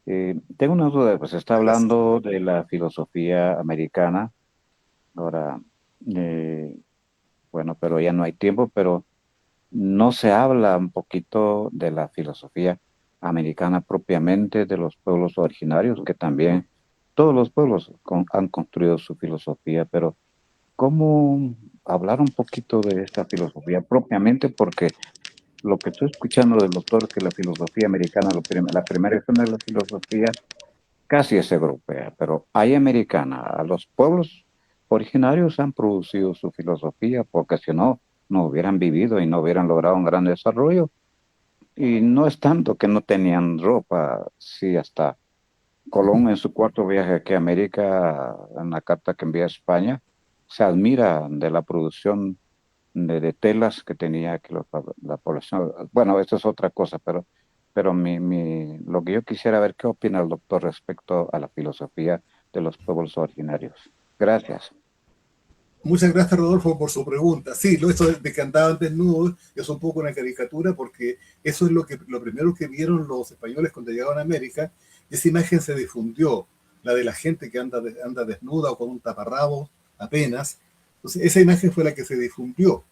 Tengo una duda, pues está Gracias. hablando de la filosofía americana. Ahora, eh, bueno, pero ya no hay tiempo, pero no se habla un poquito de la filosofía americana propiamente de los pueblos originarios, que también todos los pueblos han construido su filosofía, pero ¿cómo hablar un poquito de esta filosofía propiamente? Porque lo que estoy escuchando del doctor, que la filosofía americana, la primera escena de la filosofía casi es europea, pero hay americana. A los pueblos originarios han producido su filosofía, porque si no, no hubieran vivido y no hubieran logrado un gran desarrollo. Y no es tanto que no tenían ropa, sí, hasta Colón en su cuarto viaje aquí a América, en la carta que envía a España, se admira de la producción de telas que tenía aquí la población. Bueno, esto es otra cosa, pero lo que yo quisiera ver, ¿qué opina el doctor respecto a la filosofía de los pueblos originarios? Gracias. Muchas gracias, Rodolfo, por su pregunta. Sí, eso de que andaban desnudos es un poco una caricatura porque eso es lo primero que vieron los españoles cuando llegaron a América. Esa imagen se difundió, la de la gente que anda desnuda o con un taparrabo apenas. Entonces, esa imagen fue la que se difundió,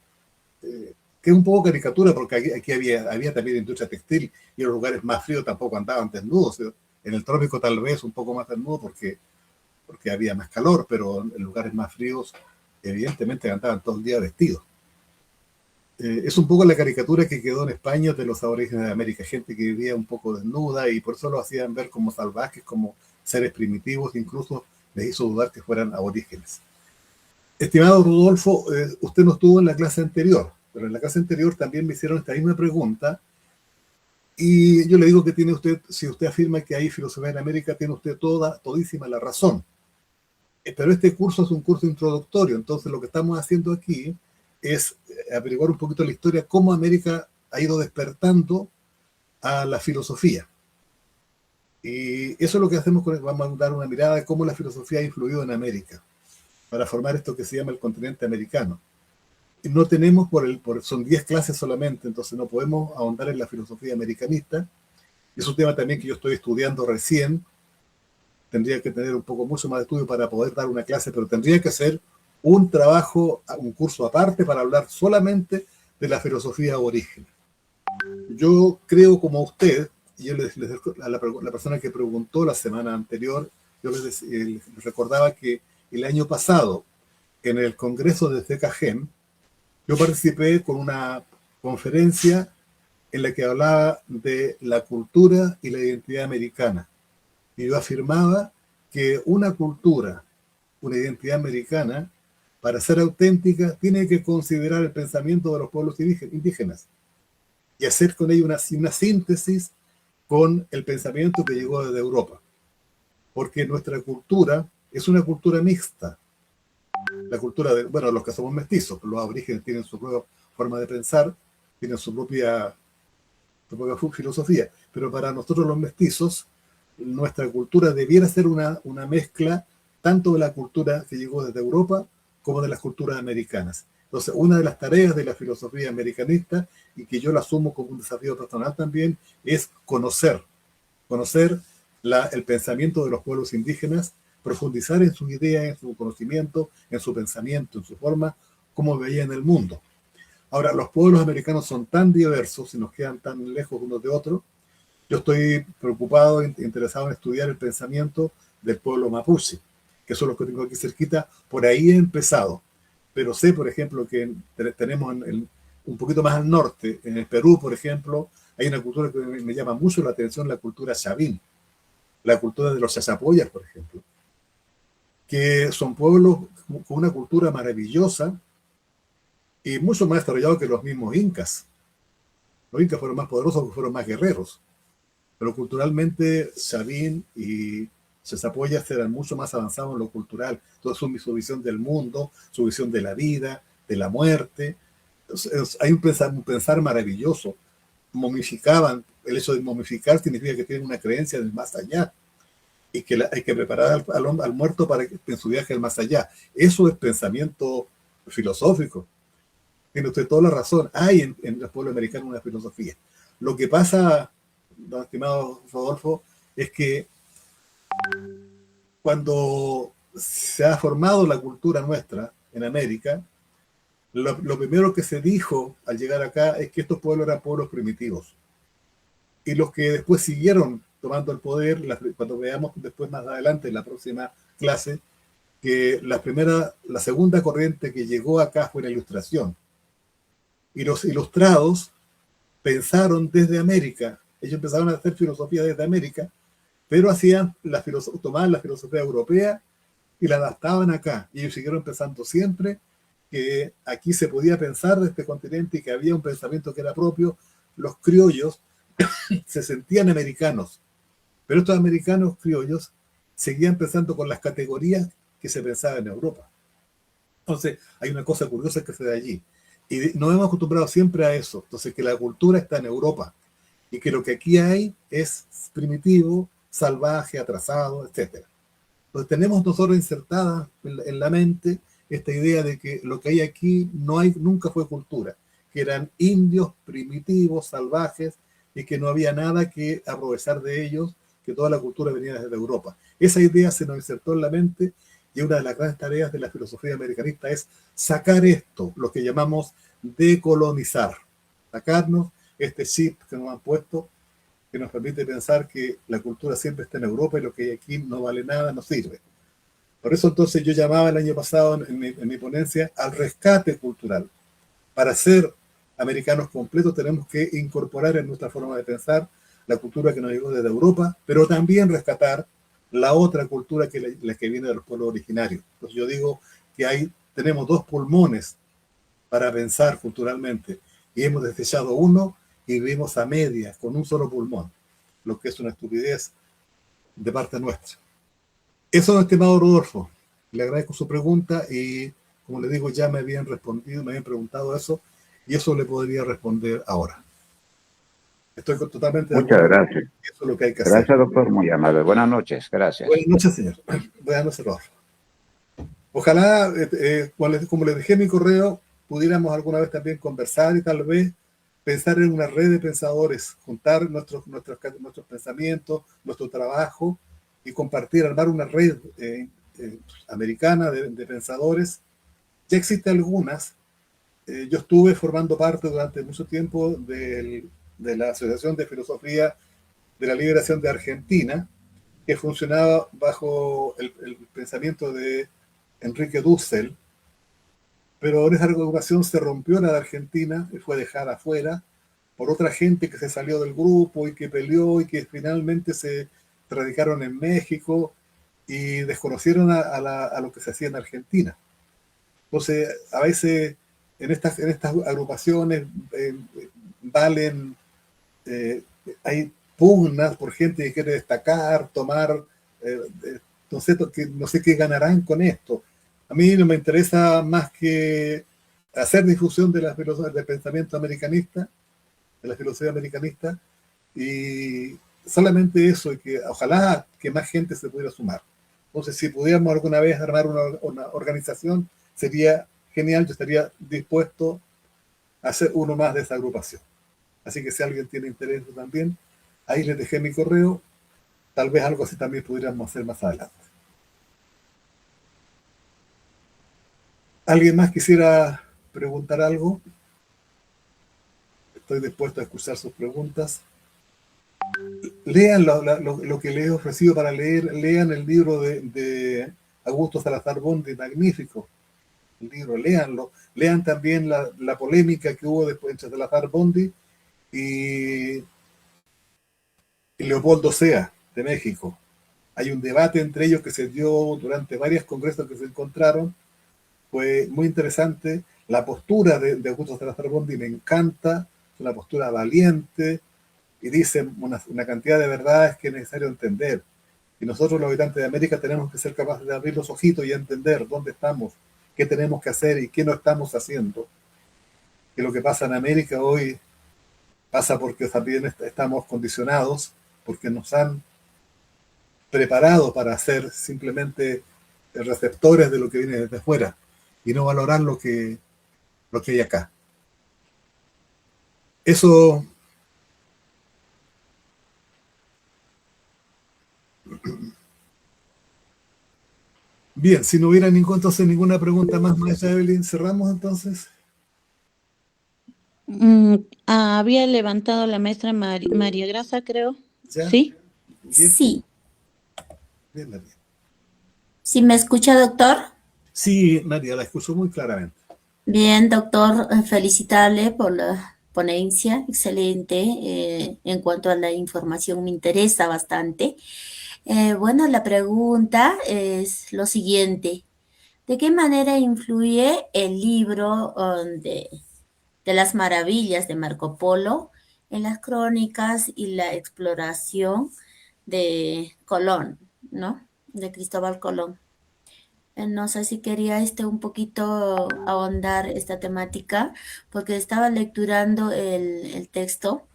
que es un poco caricatura porque aquí había también industria textil y en los lugares más fríos tampoco andaban desnudos. En el trópico tal vez un poco más desnudo porque había más calor, pero en lugares más fríos evidentemente andaban todo el día vestidos. Es un poco la caricatura que quedó en España de los aborígenes de América, gente que vivía un poco desnuda y por eso lo hacían ver como salvajes, como seres primitivos, incluso les hizo dudar que fueran aborígenes. Estimado Rodolfo, usted no estuvo en la clase anterior, pero en la clase anterior también me hicieron esta misma pregunta y yo le digo que tiene usted, si usted afirma que hay filosofía en América, tiene usted todísima la razón. Pero este curso es un curso introductorio, entonces lo que estamos haciendo aquí es averiguar un poquito la historia, cómo América ha ido despertando a la filosofía. Y eso es lo que hacemos, vamos a dar una mirada de cómo la filosofía ha influido en América, para formar esto que se llama el continente americano. Y no tenemos, son 10 clases solamente, entonces no podemos ahondar en la filosofía americanista. Es un tema también que yo estoy estudiando recién. Tendría que tener un poco mucho más de estudio para poder dar una clase, pero tendría que hacer un trabajo, un curso aparte para hablar solamente de la filosofía aborigen. Yo creo como usted, y yo a la persona que preguntó la semana anterior, yo les recordaba que el año pasado, en el Congreso de CECAGEM, yo participé con una conferencia en la que hablaba de la cultura y la identidad americana. Y yo afirmaba que una cultura, una identidad americana, para ser auténtica, tiene que considerar el pensamiento de los pueblos indígenas y hacer con ello una síntesis con el pensamiento que llegó desde Europa. Porque nuestra cultura es una cultura mixta. La cultura de, bueno, los que somos mestizos, los aborígenes tienen su propia forma de pensar, tienen su propia filosofía, pero para nosotros los mestizos, nuestra cultura debiera ser una mezcla tanto de la cultura que llegó desde Europa como de las culturas americanas. Entonces, una de las tareas de la filosofía americanista, y que yo la asumo como un desafío personal también, es conocer el pensamiento de los pueblos indígenas profundizar en sus ideas, en su conocimiento, en su pensamiento, en su forma, como veían el mundo. Ahora, los pueblos americanos son tan diversos y nos quedan tan lejos unos de otros. Yo estoy preocupado, interesado en estudiar el pensamiento del pueblo mapuche, que son los que tengo aquí cerquita. Por ahí he empezado, pero sé, por ejemplo, que tenemos un poquito más al norte, en el Perú, por ejemplo, hay una cultura que me llama mucho la atención, la cultura chavín, la cultura de los chachapoyas, por ejemplo, que son pueblos con una cultura maravillosa y mucho más desarrollados que los mismos incas. Los incas fueron más poderosos porque fueron más guerreros, pero culturalmente Chavín y Chachapoyas eran mucho más avanzados en lo cultural. Entonces su visión del mundo, su visión de la vida, de la muerte. Entonces, hay un pensar maravilloso. Momificaban, el hecho de momificar significa que tienen una creencia del más allá y que hay que preparar al muerto para que en su viaje al más allá. Eso es pensamiento filosófico. Tiene usted toda la razón. Hay en los pueblos americanos una filosofía. Lo que pasa, don estimado Rodolfo, es que cuando se ha formado la cultura nuestra en América, lo primero que se dijo al llegar acá es que estos pueblos eran pueblos primitivos. Y los que después siguieron tomando el poder, cuando veamos después más adelante en la próxima clase, que la segunda corriente que llegó acá fue la Ilustración. Y los ilustrados pensaron desde América, ellos empezaron a hacer filosofía desde América, pero tomaban la filosofía europea y la adaptaban acá. Y ellos siguieron pensando siempre que aquí se podía pensar de este continente y que había un pensamiento que era propio. Los criollos se sentían americanos, pero estos americanos criollos seguían pensando con las categorías que se pensaba en Europa. Entonces, hay una cosa curiosa que se da allí. Y nos hemos acostumbrado siempre a eso. Entonces, que la cultura está en Europa y que lo que aquí hay es primitivo, salvaje, atrasado, etc. Entonces, tenemos nosotros insertada en la mente esta idea de que lo que hay aquí nunca fue cultura, que eran indios primitivos, salvajes, y que no había nada que aprovechar de ellos, que toda la cultura venía desde Europa. Esa idea se nos insertó en la mente. Y una de las grandes tareas de la filosofía americanista es sacar esto, lo que llamamos decolonizar, sacarnos este chip que nos han puesto, que nos permite pensar que la cultura siempre está en Europa y lo que hay aquí no vale nada, no sirve. Por eso entonces yo llamaba el año pasado en mi ponencia al rescate cultural. Para ser americanos completos tenemos que incorporar en nuestra forma de pensar la cultura que nos llegó desde Europa, pero también rescatar la otra cultura que la que viene de los pueblos originarios. Entonces yo digo que tenemos dos pulmones para pensar culturalmente y hemos desechado uno y vivimos a medias con un solo pulmón, lo que es una estupidez de parte nuestra. Eso, estimado Rodolfo, le agradezco su pregunta y como le digo ya me habían preguntado eso y eso le podría responder ahora. Estoy totalmente de acuerdo. Muchas gracias. Eso es lo que hay que hacer. Gracias, doctor, muy amable. Buenas noches, gracias. Buenas noches, señor. Buenas noches, Rodolfo. Ojalá, como les dejé en mi correo, pudiéramos alguna vez también conversar y tal vez pensar en una red de pensadores, juntar nuestros pensamientos, nuestro trabajo y compartir, armar una red americana de pensadores. Ya existen algunas. Yo estuve formando parte durante mucho tiempo de la Asociación de Filosofía de la Liberación de Argentina, que funcionaba bajo el pensamiento de Enrique Dussel, pero en esa agrupación se rompió la de Argentina y fue dejada afuera por otra gente que se salió del grupo y que peleó y que finalmente se radicaron en México y desconocieron a lo que se hacía en Argentina. Entonces, a veces en estas agrupaciones hay pugnas por gente que quiere destacar, tomar, no sé qué ganarán con esto. A mí no me interesa más que hacer difusión de la filosofía del pensamiento americanista, de la filosofía americanista, y solamente eso, y que ojalá que más gente se pudiera sumar. Entonces, si pudiéramos alguna vez armar una organización, sería genial. Yo estaría dispuesto a hacer uno más de esa agrupación. Así que si alguien tiene interés también, ahí les dejé mi correo. Tal vez algo así también pudiéramos hacer más adelante. ¿Alguien más quisiera preguntar algo? Estoy dispuesto a escuchar sus preguntas. Lean lo que les he ofrecido para leer. Lean el libro de Augusto Salazar Bondy, magnífico. El libro, léanlo. Lean también la polémica que hubo después entre Salazar Bondy y Leopoldo Sea, de México. Hay un debate entre ellos que se dio durante varios congresos que se encontraron. Fue muy interesante. La postura de Augusto Salazar Bondy me encanta, es una postura valiente y dice una cantidad de verdades que es necesario entender. Y nosotros los habitantes de América tenemos que ser capaces de abrir los ojitos y entender dónde estamos, qué tenemos que hacer y qué no estamos haciendo. Que lo que pasa en América hoy pasa porque también estamos condicionados, porque nos han preparado para ser simplemente receptores de lo que viene desde afuera y no valorar lo que hay acá. Eso. Bien, si no hubiera entonces ninguna pregunta más, maestra Evelyn, cerramos entonces. Había levantado la maestra María Grasa, creo. ¿Ya? ¿Sí? Bien. Sí. Bien, María. ¿Sí me escucha, doctor? Sí, María, la escucho muy claramente. Bien, doctor, felicitarle por la ponencia, excelente. En cuanto a la información, me interesa bastante. Bueno, la pregunta es lo siguiente. ¿De qué manera influye el libro de las maravillas de Marco Polo en las crónicas y la exploración de Colón, ¿no? De Cristóbal Colón? No sé si quería un poquito ahondar esta temática, porque estaba lecturando el texto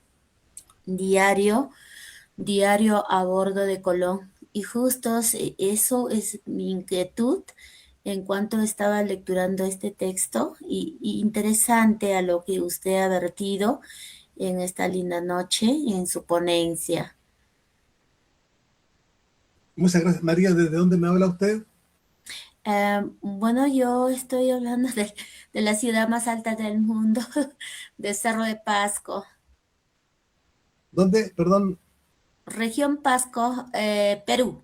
diario a bordo de Colón, y justo eso es mi inquietud en cuanto estaba lecturando este texto, y interesante a lo que usted ha vertido en esta linda noche en su ponencia. Muchas gracias, María. ¿Desde dónde me habla usted? Bueno, yo estoy hablando de la ciudad más alta del mundo, de Cerro de Pasco. ¿Dónde? Perdón. Región Pasco, Perú.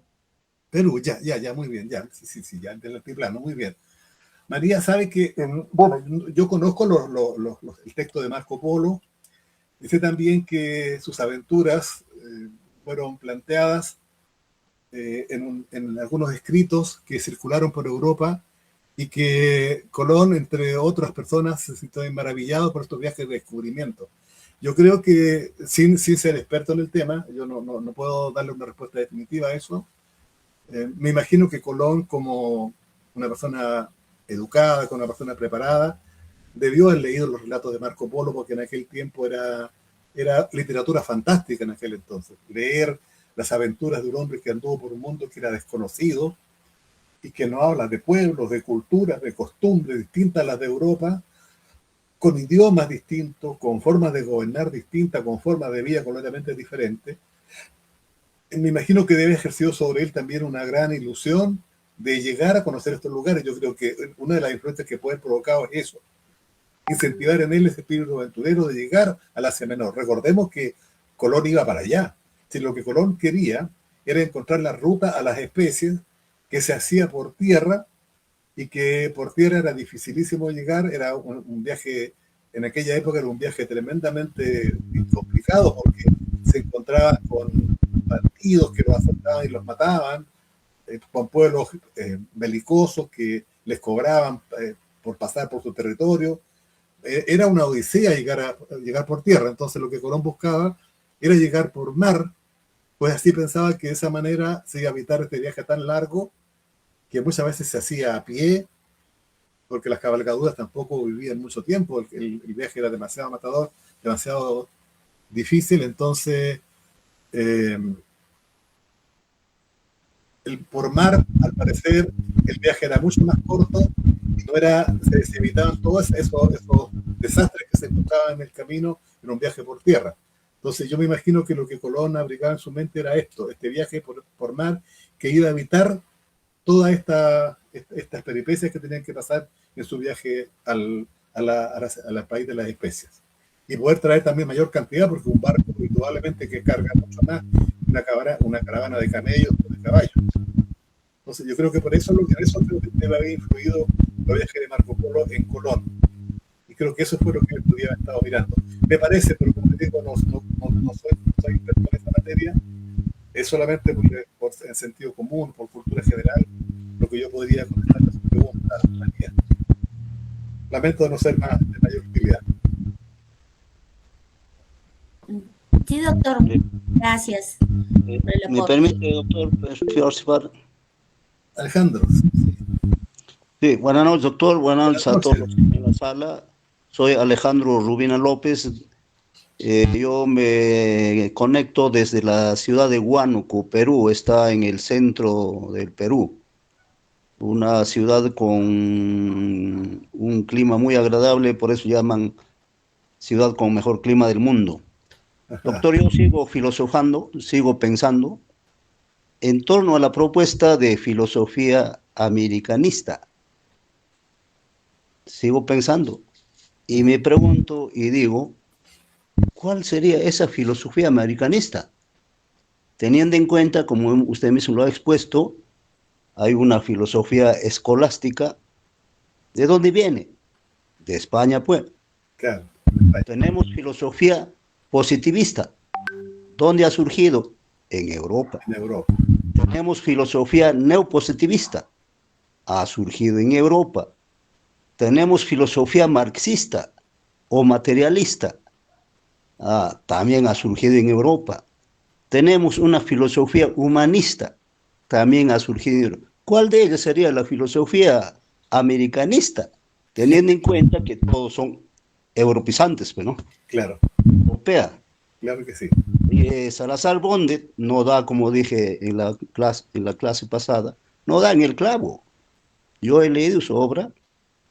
Perú, ya, muy bien, ya, sí, ya, del altiplano, muy bien. María sabe que, bueno, yo conozco el texto de Marco Polo, y sé también que sus aventuras fueron planteadas en algunos escritos que circularon por Europa y que Colón, entre otras personas, se sintió maravillado por estos viajes de descubrimiento. Yo creo que, sin ser experto en el tema, yo no puedo darle una respuesta definitiva a eso. Me imagino que Colón, como una persona educada, como una persona preparada, debió haber leído los relatos de Marco Polo, porque en aquel tiempo era literatura fantástica en aquel entonces. Leer las aventuras de un hombre que anduvo por un mundo que era desconocido y que no habla de pueblos, de culturas, de costumbres distintas a las de Europa, con idiomas distintos, con formas de gobernar distintas, con formas de vida completamente diferentes. Me imagino que debe ejercido sobre él también una gran ilusión de llegar a conocer estos lugares. Yo creo que una de las influencias que puede haber provocado es eso, incentivar en él ese espíritu aventurero de llegar al Asia Menor. Recordemos que Colón iba para allá. Si lo que Colón quería era encontrar la ruta a las especies que se hacía por tierra, y que por tierra era dificilísimo llegar. Era un viaje, en aquella época era un viaje tremendamente complicado, porque se encontraba con bandidos que los asaltaban y los mataban, con pueblos belicosos que les cobraban por pasar por su territorio. Era una odisea llegar por tierra. Entonces lo que Colón buscaba era llegar por mar, pues así pensaba que de esa manera se iba a evitar este viaje tan largo, que muchas veces se hacía a pie, porque las cabalgaduras tampoco vivían mucho tiempo. El viaje era demasiado matador, demasiado difícil. Entonces por mar, al parecer, el viaje era mucho más corto y se evitaban todos esos desastres que se encontraban en el camino en un viaje por tierra. Entonces yo me imagino que lo que Colón abrigaba en su mente era este viaje por mar, que iba a evitar toda esta estas peripecias que tenían que pasar en su viaje al país de las especias. Y poder traer también mayor cantidad, porque un barco indudablemente que carga mucho más una caravana de camellos o de caballos. Entonces yo creo que por eso, creo que debe haber influido el viaje de Marco Polo en Colón. Y creo que eso fue lo que él podía haber estado mirando. Me parece, pero como te digo, no soy experto en esta materia, es solamente en sentido común, por cultura general, lo que yo podría contestar a su pregunta. Lamento de no ser de mayor utilidad. Sí, doctor, gracias. ¿Me permite, doctor, participar? Alejandro. Sí, buenas noches, doctor. Buenas noches a todos en la sala. Soy Alejandro Rubina López. Yo me conecto desde la ciudad de Huánuco, Perú. Está en el centro del Perú. Una ciudad con un clima muy agradable, por eso llaman ciudad con mejor clima del mundo. Doctor, yo sigo filosofando, sigo pensando en torno a la propuesta de filosofía americanista. Sigo pensando y me pregunto y digo, ¿cuál sería esa filosofía americanista? Teniendo en cuenta, como usted mismo lo ha expuesto, hay una filosofía escolástica. ¿De dónde viene? De España, pues. Claro. Tenemos filosofía positivista. ¿Dónde ha surgido? En Europa. En Europa. Tenemos filosofía neopositivista. Ha surgido en Europa. Tenemos filosofía marxista o materialista. También ha surgido en Europa. Tenemos una filosofía humanista. También ha surgido. ¿Cuál de ellas sería la filosofía americanista? Teniendo en cuenta que todos son europeizantes, ¿no? Claro. Europea. Claro que sí. Y Salazar Bondet no da, como dije en la clase pasada, no da en el clavo. Yo he leído su obra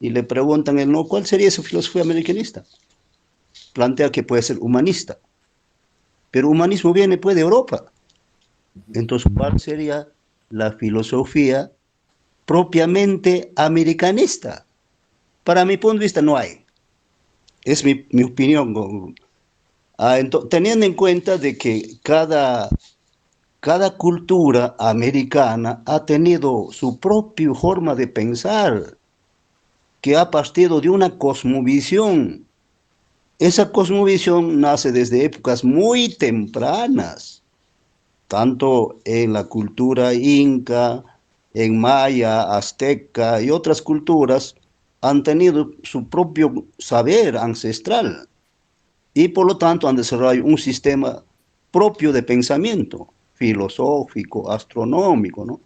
y le preguntan ¿cuál sería su filosofía americanista? Plantea que puede ser humanista. Pero humanismo viene pues de Europa. Entonces, ¿cuál sería la filosofía propiamente americanista? Para mi punto de vista no hay. Es mi opinión. Teniendo en cuenta de que cada cultura americana ha tenido su propia forma de pensar, que ha partido de una cosmovisión. Esa cosmovisión nace desde épocas muy tempranas, tanto en la cultura inca, en maya, azteca y otras culturas, han tenido su propio saber ancestral y por lo tanto han desarrollado un sistema propio de pensamiento, filosófico, astronómico, ¿no?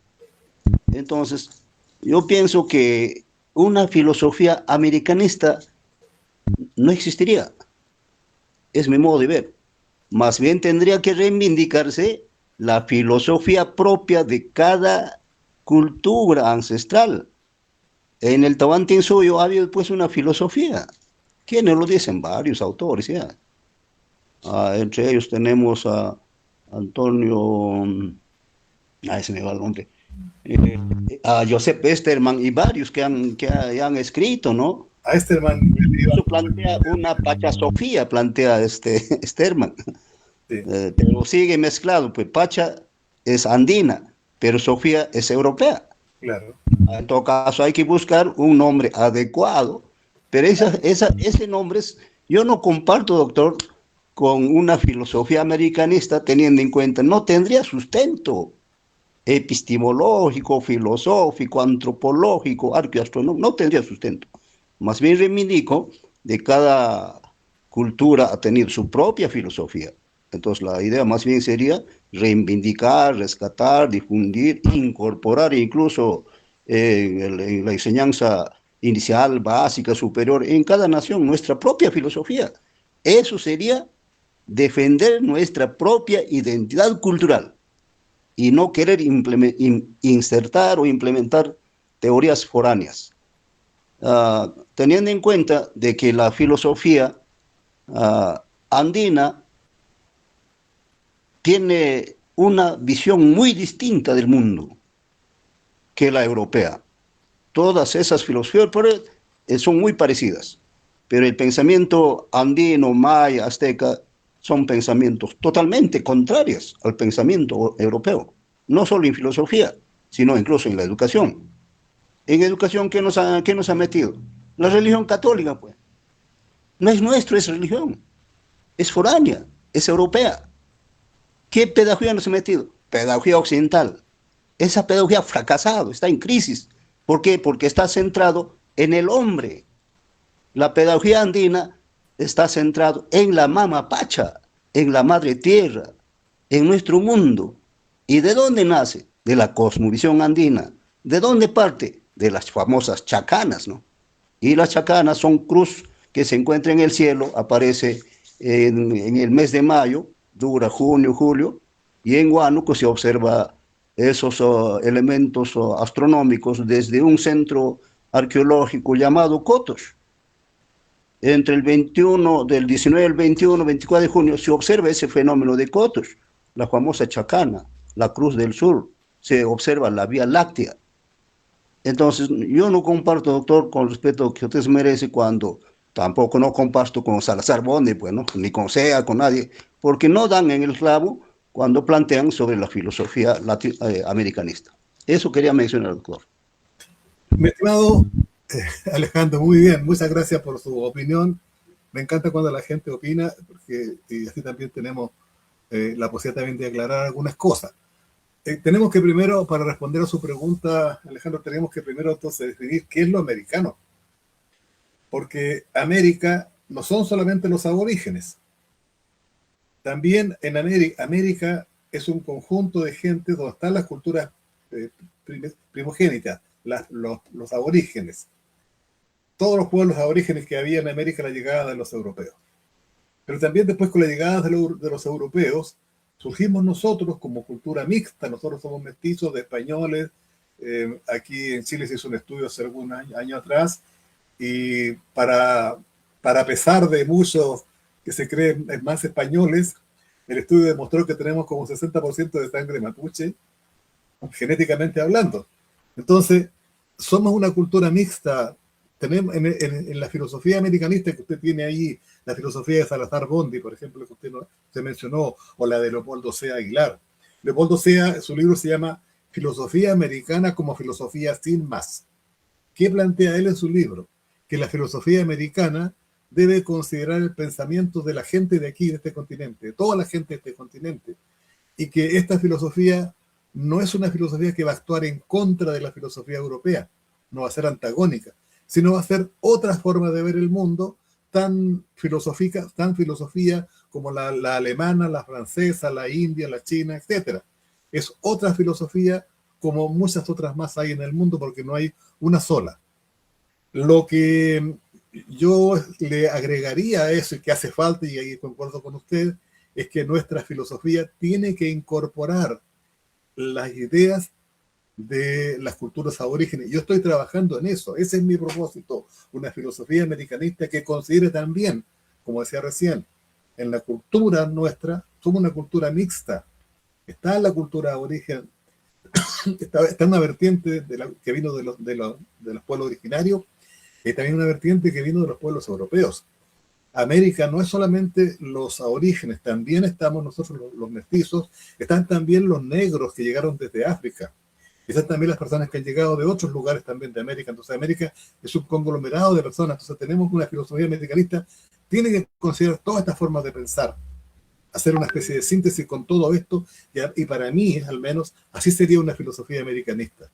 Entonces, yo pienso que una filosofía americanista no existiría. Es mi modo de ver. Más bien tendría que reivindicarse la filosofía propia de cada cultura ancestral. En el Tahuantinsuyo ha habido pues una filosofía. ¿Quiénes lo dicen? Varios autores ya. Entre ellos tenemos a Antonio, se me va el nombre, a Joseph Esterman y varios que han escrito, ¿no? A Esterman. Eso plantea una pachasofía, plantea Esterman. Sí. Pero sigue mezclado, pues Pacha es andina, pero Sofía es europea. Claro. En todo caso hay que buscar un nombre adecuado, pero ese nombre yo no comparto, doctor, con una filosofía americanista, teniendo en cuenta, no tendría sustento epistemológico, filosófico, antropológico, arqueoastronómico, no tendría sustento. Más bien reivindico de cada cultura ha tenido su propia filosofía. Entonces la idea más bien sería reivindicar, rescatar, difundir, incorporar incluso en la enseñanza inicial, básica, superior, en cada nación nuestra propia filosofía. Eso sería defender nuestra propia identidad cultural y no querer insertar o implementar teorías foráneas. Teniendo en cuenta de que la filosofía andina tiene una visión muy distinta del mundo que la europea. Todas esas filosofías son muy parecidas, pero el pensamiento andino, maya, azteca, son pensamientos totalmente contrarios al pensamiento europeo, no solo en filosofía, sino incluso en la educación. En educación, qué nos ha metido? La religión católica, pues. No es nuestra esa religión, es foránea, es europea. ¿Qué pedagogía nos ha metido? Pedagogía occidental. Esa pedagogía ha fracasado, está en crisis. ¿Por qué? Porque está centrado en el hombre. La pedagogía andina está centrado en la mama pacha, en la madre tierra, en nuestro mundo. ¿Y de dónde nace? De la cosmovisión andina. ¿De dónde parte? De las famosas chacanas, ¿no? Y las chacanas son cruz que se encuentra en el cielo, aparece en el mes de mayo, dura junio, julio, y en Huánuco se observa esos elementos astronómicos desde un centro arqueológico llamado Cotos. Entre el 21, del 19 al 21, 24 de junio, se observa ese fenómeno de Cotos, la famosa chacana, la Cruz del Sur, se observa la Vía Láctea. Entonces, yo no comparto, doctor, con respeto que usted se merece, cuando tampoco no comparto con Salazar Bondi, pues, ¿no? Ni con SEA, con nadie, porque no dan en el clavo cuando plantean sobre la filosofía americanista. Eso quería mencionar, doctor. Mi estimado Alejandro, muy bien, muchas gracias por su opinión. Me encanta cuando la gente opina, porque y así también tenemos la posibilidad también de aclarar algunas cosas. Tenemos que primero, para responder a su pregunta, Alejandro, tenemos que primero entonces definir qué es lo americano. Porque América no son solamente los aborígenes. También en América es un conjunto de gente donde están las culturas primogénitas, los aborígenes. Todos los pueblos aborígenes que había en América a la llegada de los europeos. Pero también después, con la llegada de los europeos, surgimos nosotros como cultura mixta. Nosotros somos mestizos de españoles. Aquí en Chile se hizo un estudio hace algún año atrás, y para pesar de muchos que se creen más españoles, el estudio demostró que tenemos como 60% de sangre mapuche, genéticamente hablando. Entonces, somos una cultura mixta. Tenemos en la filosofía americanista que usted tiene ahí, la filosofía de Salazar Bondi, por ejemplo, que usted mencionó, o la de Leopoldo Sea Aguilar. Leopoldo Sea, su libro se llama Filosofía Americana como filosofía sin más. ¿Qué plantea él en su libro? Que la filosofía americana debe considerar el pensamiento de la gente de aquí, de este continente, de toda la gente de este continente, y que esta filosofía no es una filosofía que va a actuar en contra de la filosofía europea, no va a ser antagónica, sino va a ser otra forma de ver el mundo, tan filosófica como la alemana, la francesa, la india, la china, etc. Es otra filosofía como muchas otras más hay en el mundo, porque no hay una sola. Lo que yo le agregaría a eso, y que hace falta, y ahí concuerdo con usted, es que nuestra filosofía tiene que incorporar las ideas de las culturas aborígenes. Yo estoy trabajando en eso, ese es mi propósito, una filosofía americanista que considere también, como decía recién, en la cultura nuestra, somos una cultura mixta. Está la cultura aborigen, está una vertiente que vino de los pueblos originarios, y también una vertiente que vino de los pueblos europeos. América no es solamente los aborígenes, también estamos nosotros los mestizos, están también los negros que llegaron desde África, están también las personas que han llegado de otros lugares también de América. Entonces América es un conglomerado de personas. Entonces tenemos una filosofía americanista, tiene que considerar todas estas formas de pensar, hacer una especie de síntesis con todo esto, y para mí, al menos, así sería una filosofía americanista.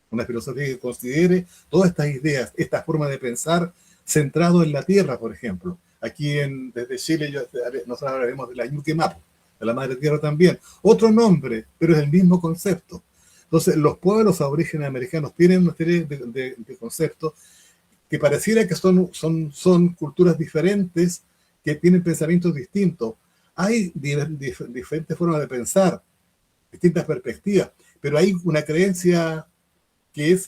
Una filosofía que considere todas estas ideas, esta forma de pensar centrado en la tierra, por ejemplo. Aquí desde Chile nosotros hablaremos de la Ñuque Mapu, de la madre tierra también. Otro nombre, pero es el mismo concepto. Entonces, los pueblos aborígenes americanos tienen una serie de conceptos que pareciera que son culturas diferentes, que tienen pensamientos distintos. Hay diferentes formas de pensar, distintas perspectivas, pero hay una creencia que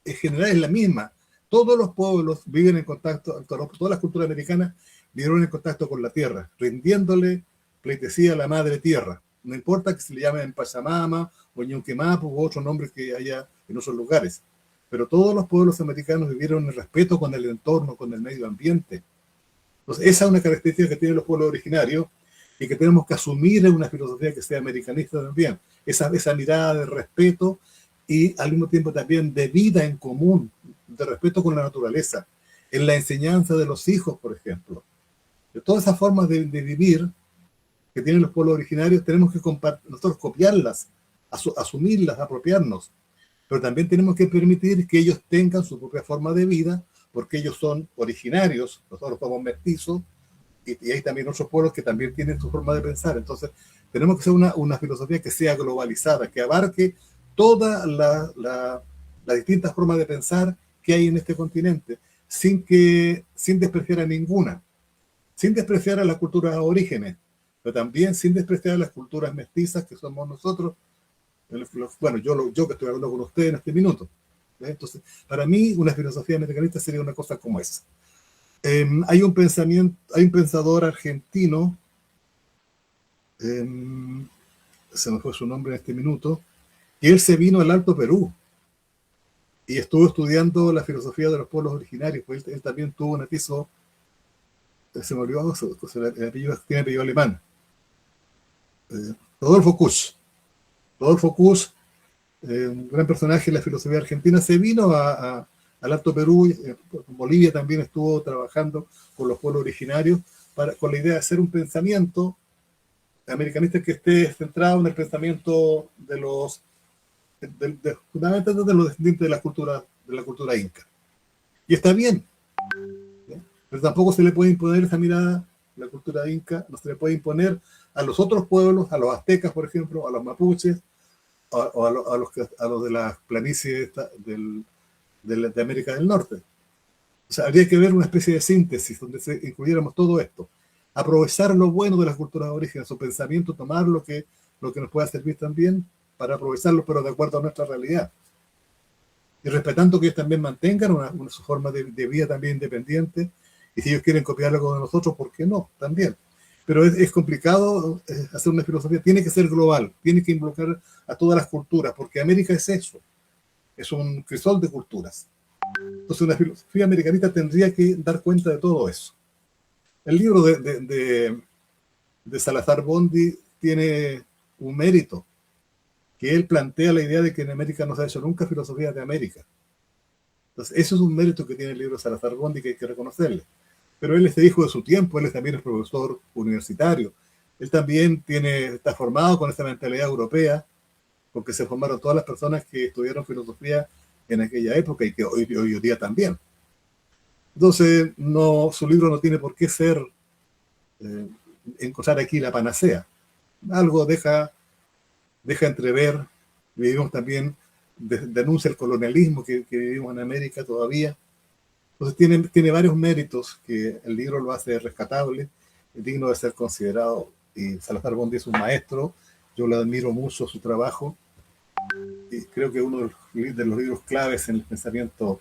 en general es la misma. Todos los pueblos viven en contacto, todas las culturas americanas vivieron en contacto con la tierra, rindiéndole pleitesía a la madre tierra. No importa que se le llame Pachamama o Ñuquemapu u otros nombres que haya en otros lugares. pero todos los pueblos americanos vivieron en respeto con el entorno, con el medio ambiente. Entonces, esa es una característica que tienen los pueblos originarios y que tenemos que asumir en una filosofía que sea americanista también. Esa mirada de respeto y al mismo tiempo también de vida en común, de respeto con la naturaleza, en la enseñanza de los hijos, por ejemplo. De todas esas formas de vivir que tienen los pueblos originarios, tenemos que nosotros copiarlas, asumirlas, apropiarnos, pero también tenemos que permitir que ellos tengan su propia forma de vida, porque ellos son originarios, nosotros somos mestizos, y hay también otros pueblos que también tienen su forma de pensar. Entonces, tenemos que hacer una filosofía que sea globalizada, que abarque todas las distintas formas de pensar que hay en este continente, sin despreciar a ninguna, sin despreciar a las culturas aborígenes, pero también sin despreciar a las culturas mestizas que somos nosotros. Bueno, yo que estoy hablando con ustedes en este minuto. Entonces, para mí, una filosofía americanista sería una cosa como esa. Hay un pensador argentino, se me fue su nombre en este minuto, y él se vino al Alto Perú y estuvo estudiando la filosofía de los pueblos originarios, pues él también tuvo un atisbo, se me olvidó, tiene apellido alemán, Rodolfo Kusch. Rodolfo Kusch, un gran personaje en la filosofía argentina, se vino al Alto Perú, en Bolivia también estuvo trabajando con los pueblos originarios con la idea de hacer un pensamiento americanista que esté centrado en el pensamiento fundamentalmente de los descendientes de la cultura inca. Y está bien, ¿sí? Pero tampoco se le puede imponer esa mirada a la cultura inca, no se le puede imponer a los otros pueblos, a los aztecas, por ejemplo, a los mapuches, o a los de las planicies de América del Norte. O sea, habría que ver una especie de síntesis donde incluyéramos todo esto. Aprovechar lo bueno de las culturas aborígenes, su pensamiento, tomar lo que nos pueda servir también para aprovecharlo, pero de acuerdo a nuestra realidad. Y respetando que ellos también mantengan su forma de vida también independiente, y si ellos quieren copiar algo de nosotros, ¿por qué no? También. Pero es complicado hacer una filosofía, tiene que ser global, tiene que involucrar a todas las culturas, porque América es eso, es un crisol de culturas. Entonces una filosofía americanista tendría que dar cuenta de todo eso. El libro de Salazar Bondi tiene un mérito, que él plantea la idea de que en América no se ha hecho nunca filosofía de América. Entonces, eso es un mérito que tiene el libro de Salazar Bondi que hay que reconocerle. Pero él es hijo de su tiempo, él también es profesor universitario. Él también está formado con esa mentalidad europea, porque se formaron todas las personas que estudiaron filosofía en aquella época y que hoy día también. Entonces, su libro no tiene por qué ser encontrar aquí la panacea. Algo deja entrever, vivimos también, denuncia el colonialismo que vivimos en América todavía. Entonces tiene varios méritos que el libro lo hace rescatable, digno de ser considerado. Y Salazar Bondi es un maestro, yo le admiro mucho su trabajo, y creo que uno de los libros claves en el pensamiento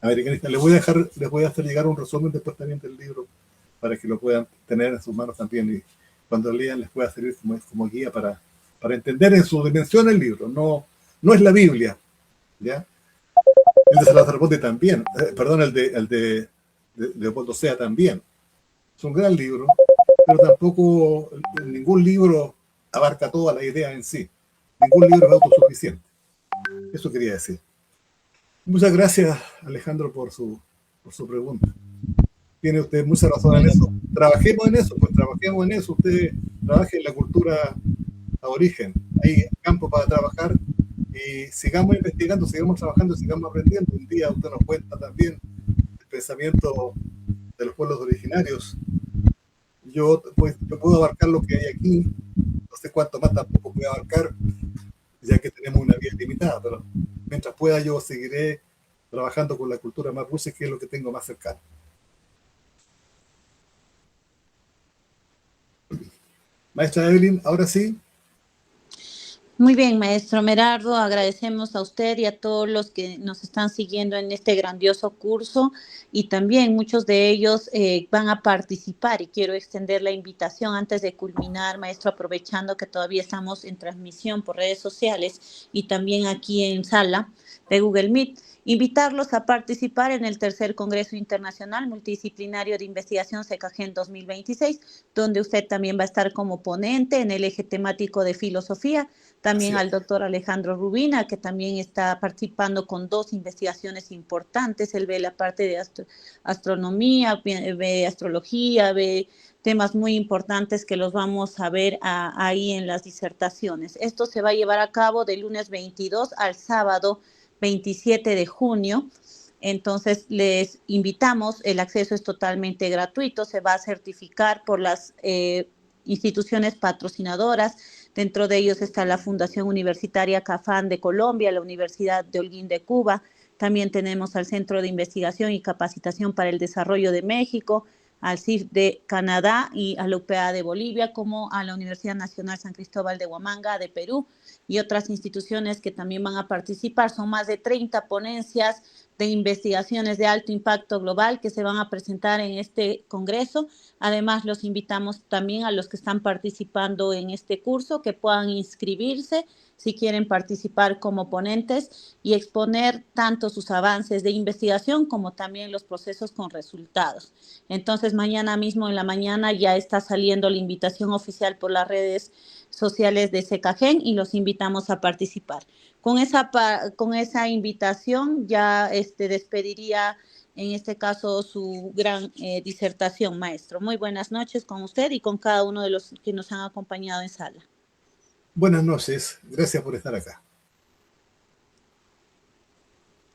americanista. Les voy a hacer llegar un resumen después también del libro, para que lo puedan tener en sus manos también, y cuando lean les pueda servir como guía para entender en su dimensión el libro. No es la Biblia, ¿ya? El de Salazar Bondi también, el de Leopoldo Sea también. Es un gran libro, pero tampoco ningún libro abarca toda la idea en sí. Ningún libro es autosuficiente. Eso quería decir. Muchas gracias, Alejandro, por su pregunta. Tiene usted mucha razón en eso. Trabajemos en eso. Usted trabaje en la cultura aborigen. Hay campo para trabajar. Y sigamos investigando, sigamos trabajando, sigamos aprendiendo. Un día usted nos cuenta también el pensamiento de los pueblos originarios. Yo puedo abarcar lo que hay aquí, no sé cuánto más tampoco voy a abarcar, ya que tenemos una vida limitada, pero mientras pueda yo seguiré trabajando con la cultura mapuche, que es lo que tengo más cercano. Maestra Evelyn, ahora sí. Muy bien, maestro Merardo, agradecemos a usted y a todos los que nos están siguiendo en este grandioso curso, y también muchos de ellos van a participar, y quiero extender la invitación antes de culminar, maestro, aprovechando que todavía estamos en transmisión por redes sociales y también aquí en sala de Google Meet. Invitarlos a participar en el tercer Congreso Internacional Multidisciplinario de Investigación SECAGEN 2026, donde usted también va a estar como ponente en el eje temático de filosofía. También al doctor Alejandro Rubina, que también está participando con 2 investigaciones importantes. Él ve la parte de astronomía, ve astrología, ve temas muy importantes que los vamos a ver ahí en las disertaciones. Esto se va a llevar a cabo del lunes 22 al sábado 27 de junio. Entonces, les invitamos, el acceso es totalmente gratuito, se va a certificar por las instituciones patrocinadoras. Dentro de ellos está la Fundación Universitaria CAFAN de Colombia, la Universidad de Holguín de Cuba, también tenemos al Centro de Investigación y Capacitación para el Desarrollo de México, al CIF de Canadá y a la UPA de Bolivia, como a la Universidad Nacional San Cristóbal de Huamanga de Perú y otras instituciones que también van a participar. Son más de 30 ponencias de investigaciones de alto impacto global que se van a presentar en este congreso. Además, los invitamos también a los que están participando en este curso que puedan inscribirse si quieren participar como ponentes y exponer tanto sus avances de investigación como también los procesos con resultados. Entonces, mañana mismo en la mañana ya está saliendo la invitación oficial por las redes sociales de SECAGEN y los invitamos a participar. Con esa invitación ya despediría en este caso su gran disertación, maestro. Muy buenas noches con usted y con cada uno de los que nos han acompañado en sala. Buenas noches, gracias por estar acá.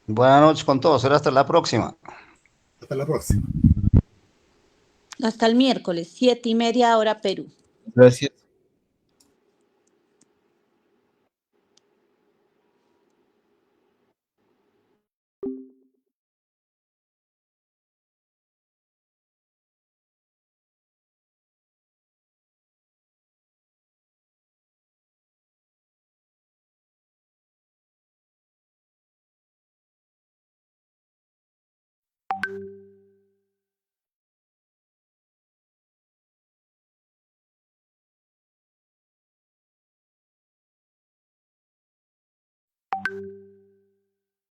Buenas noches con todos, será hasta la próxima. Hasta la próxima. Hasta el miércoles, 7:30 hora Perú. Gracias.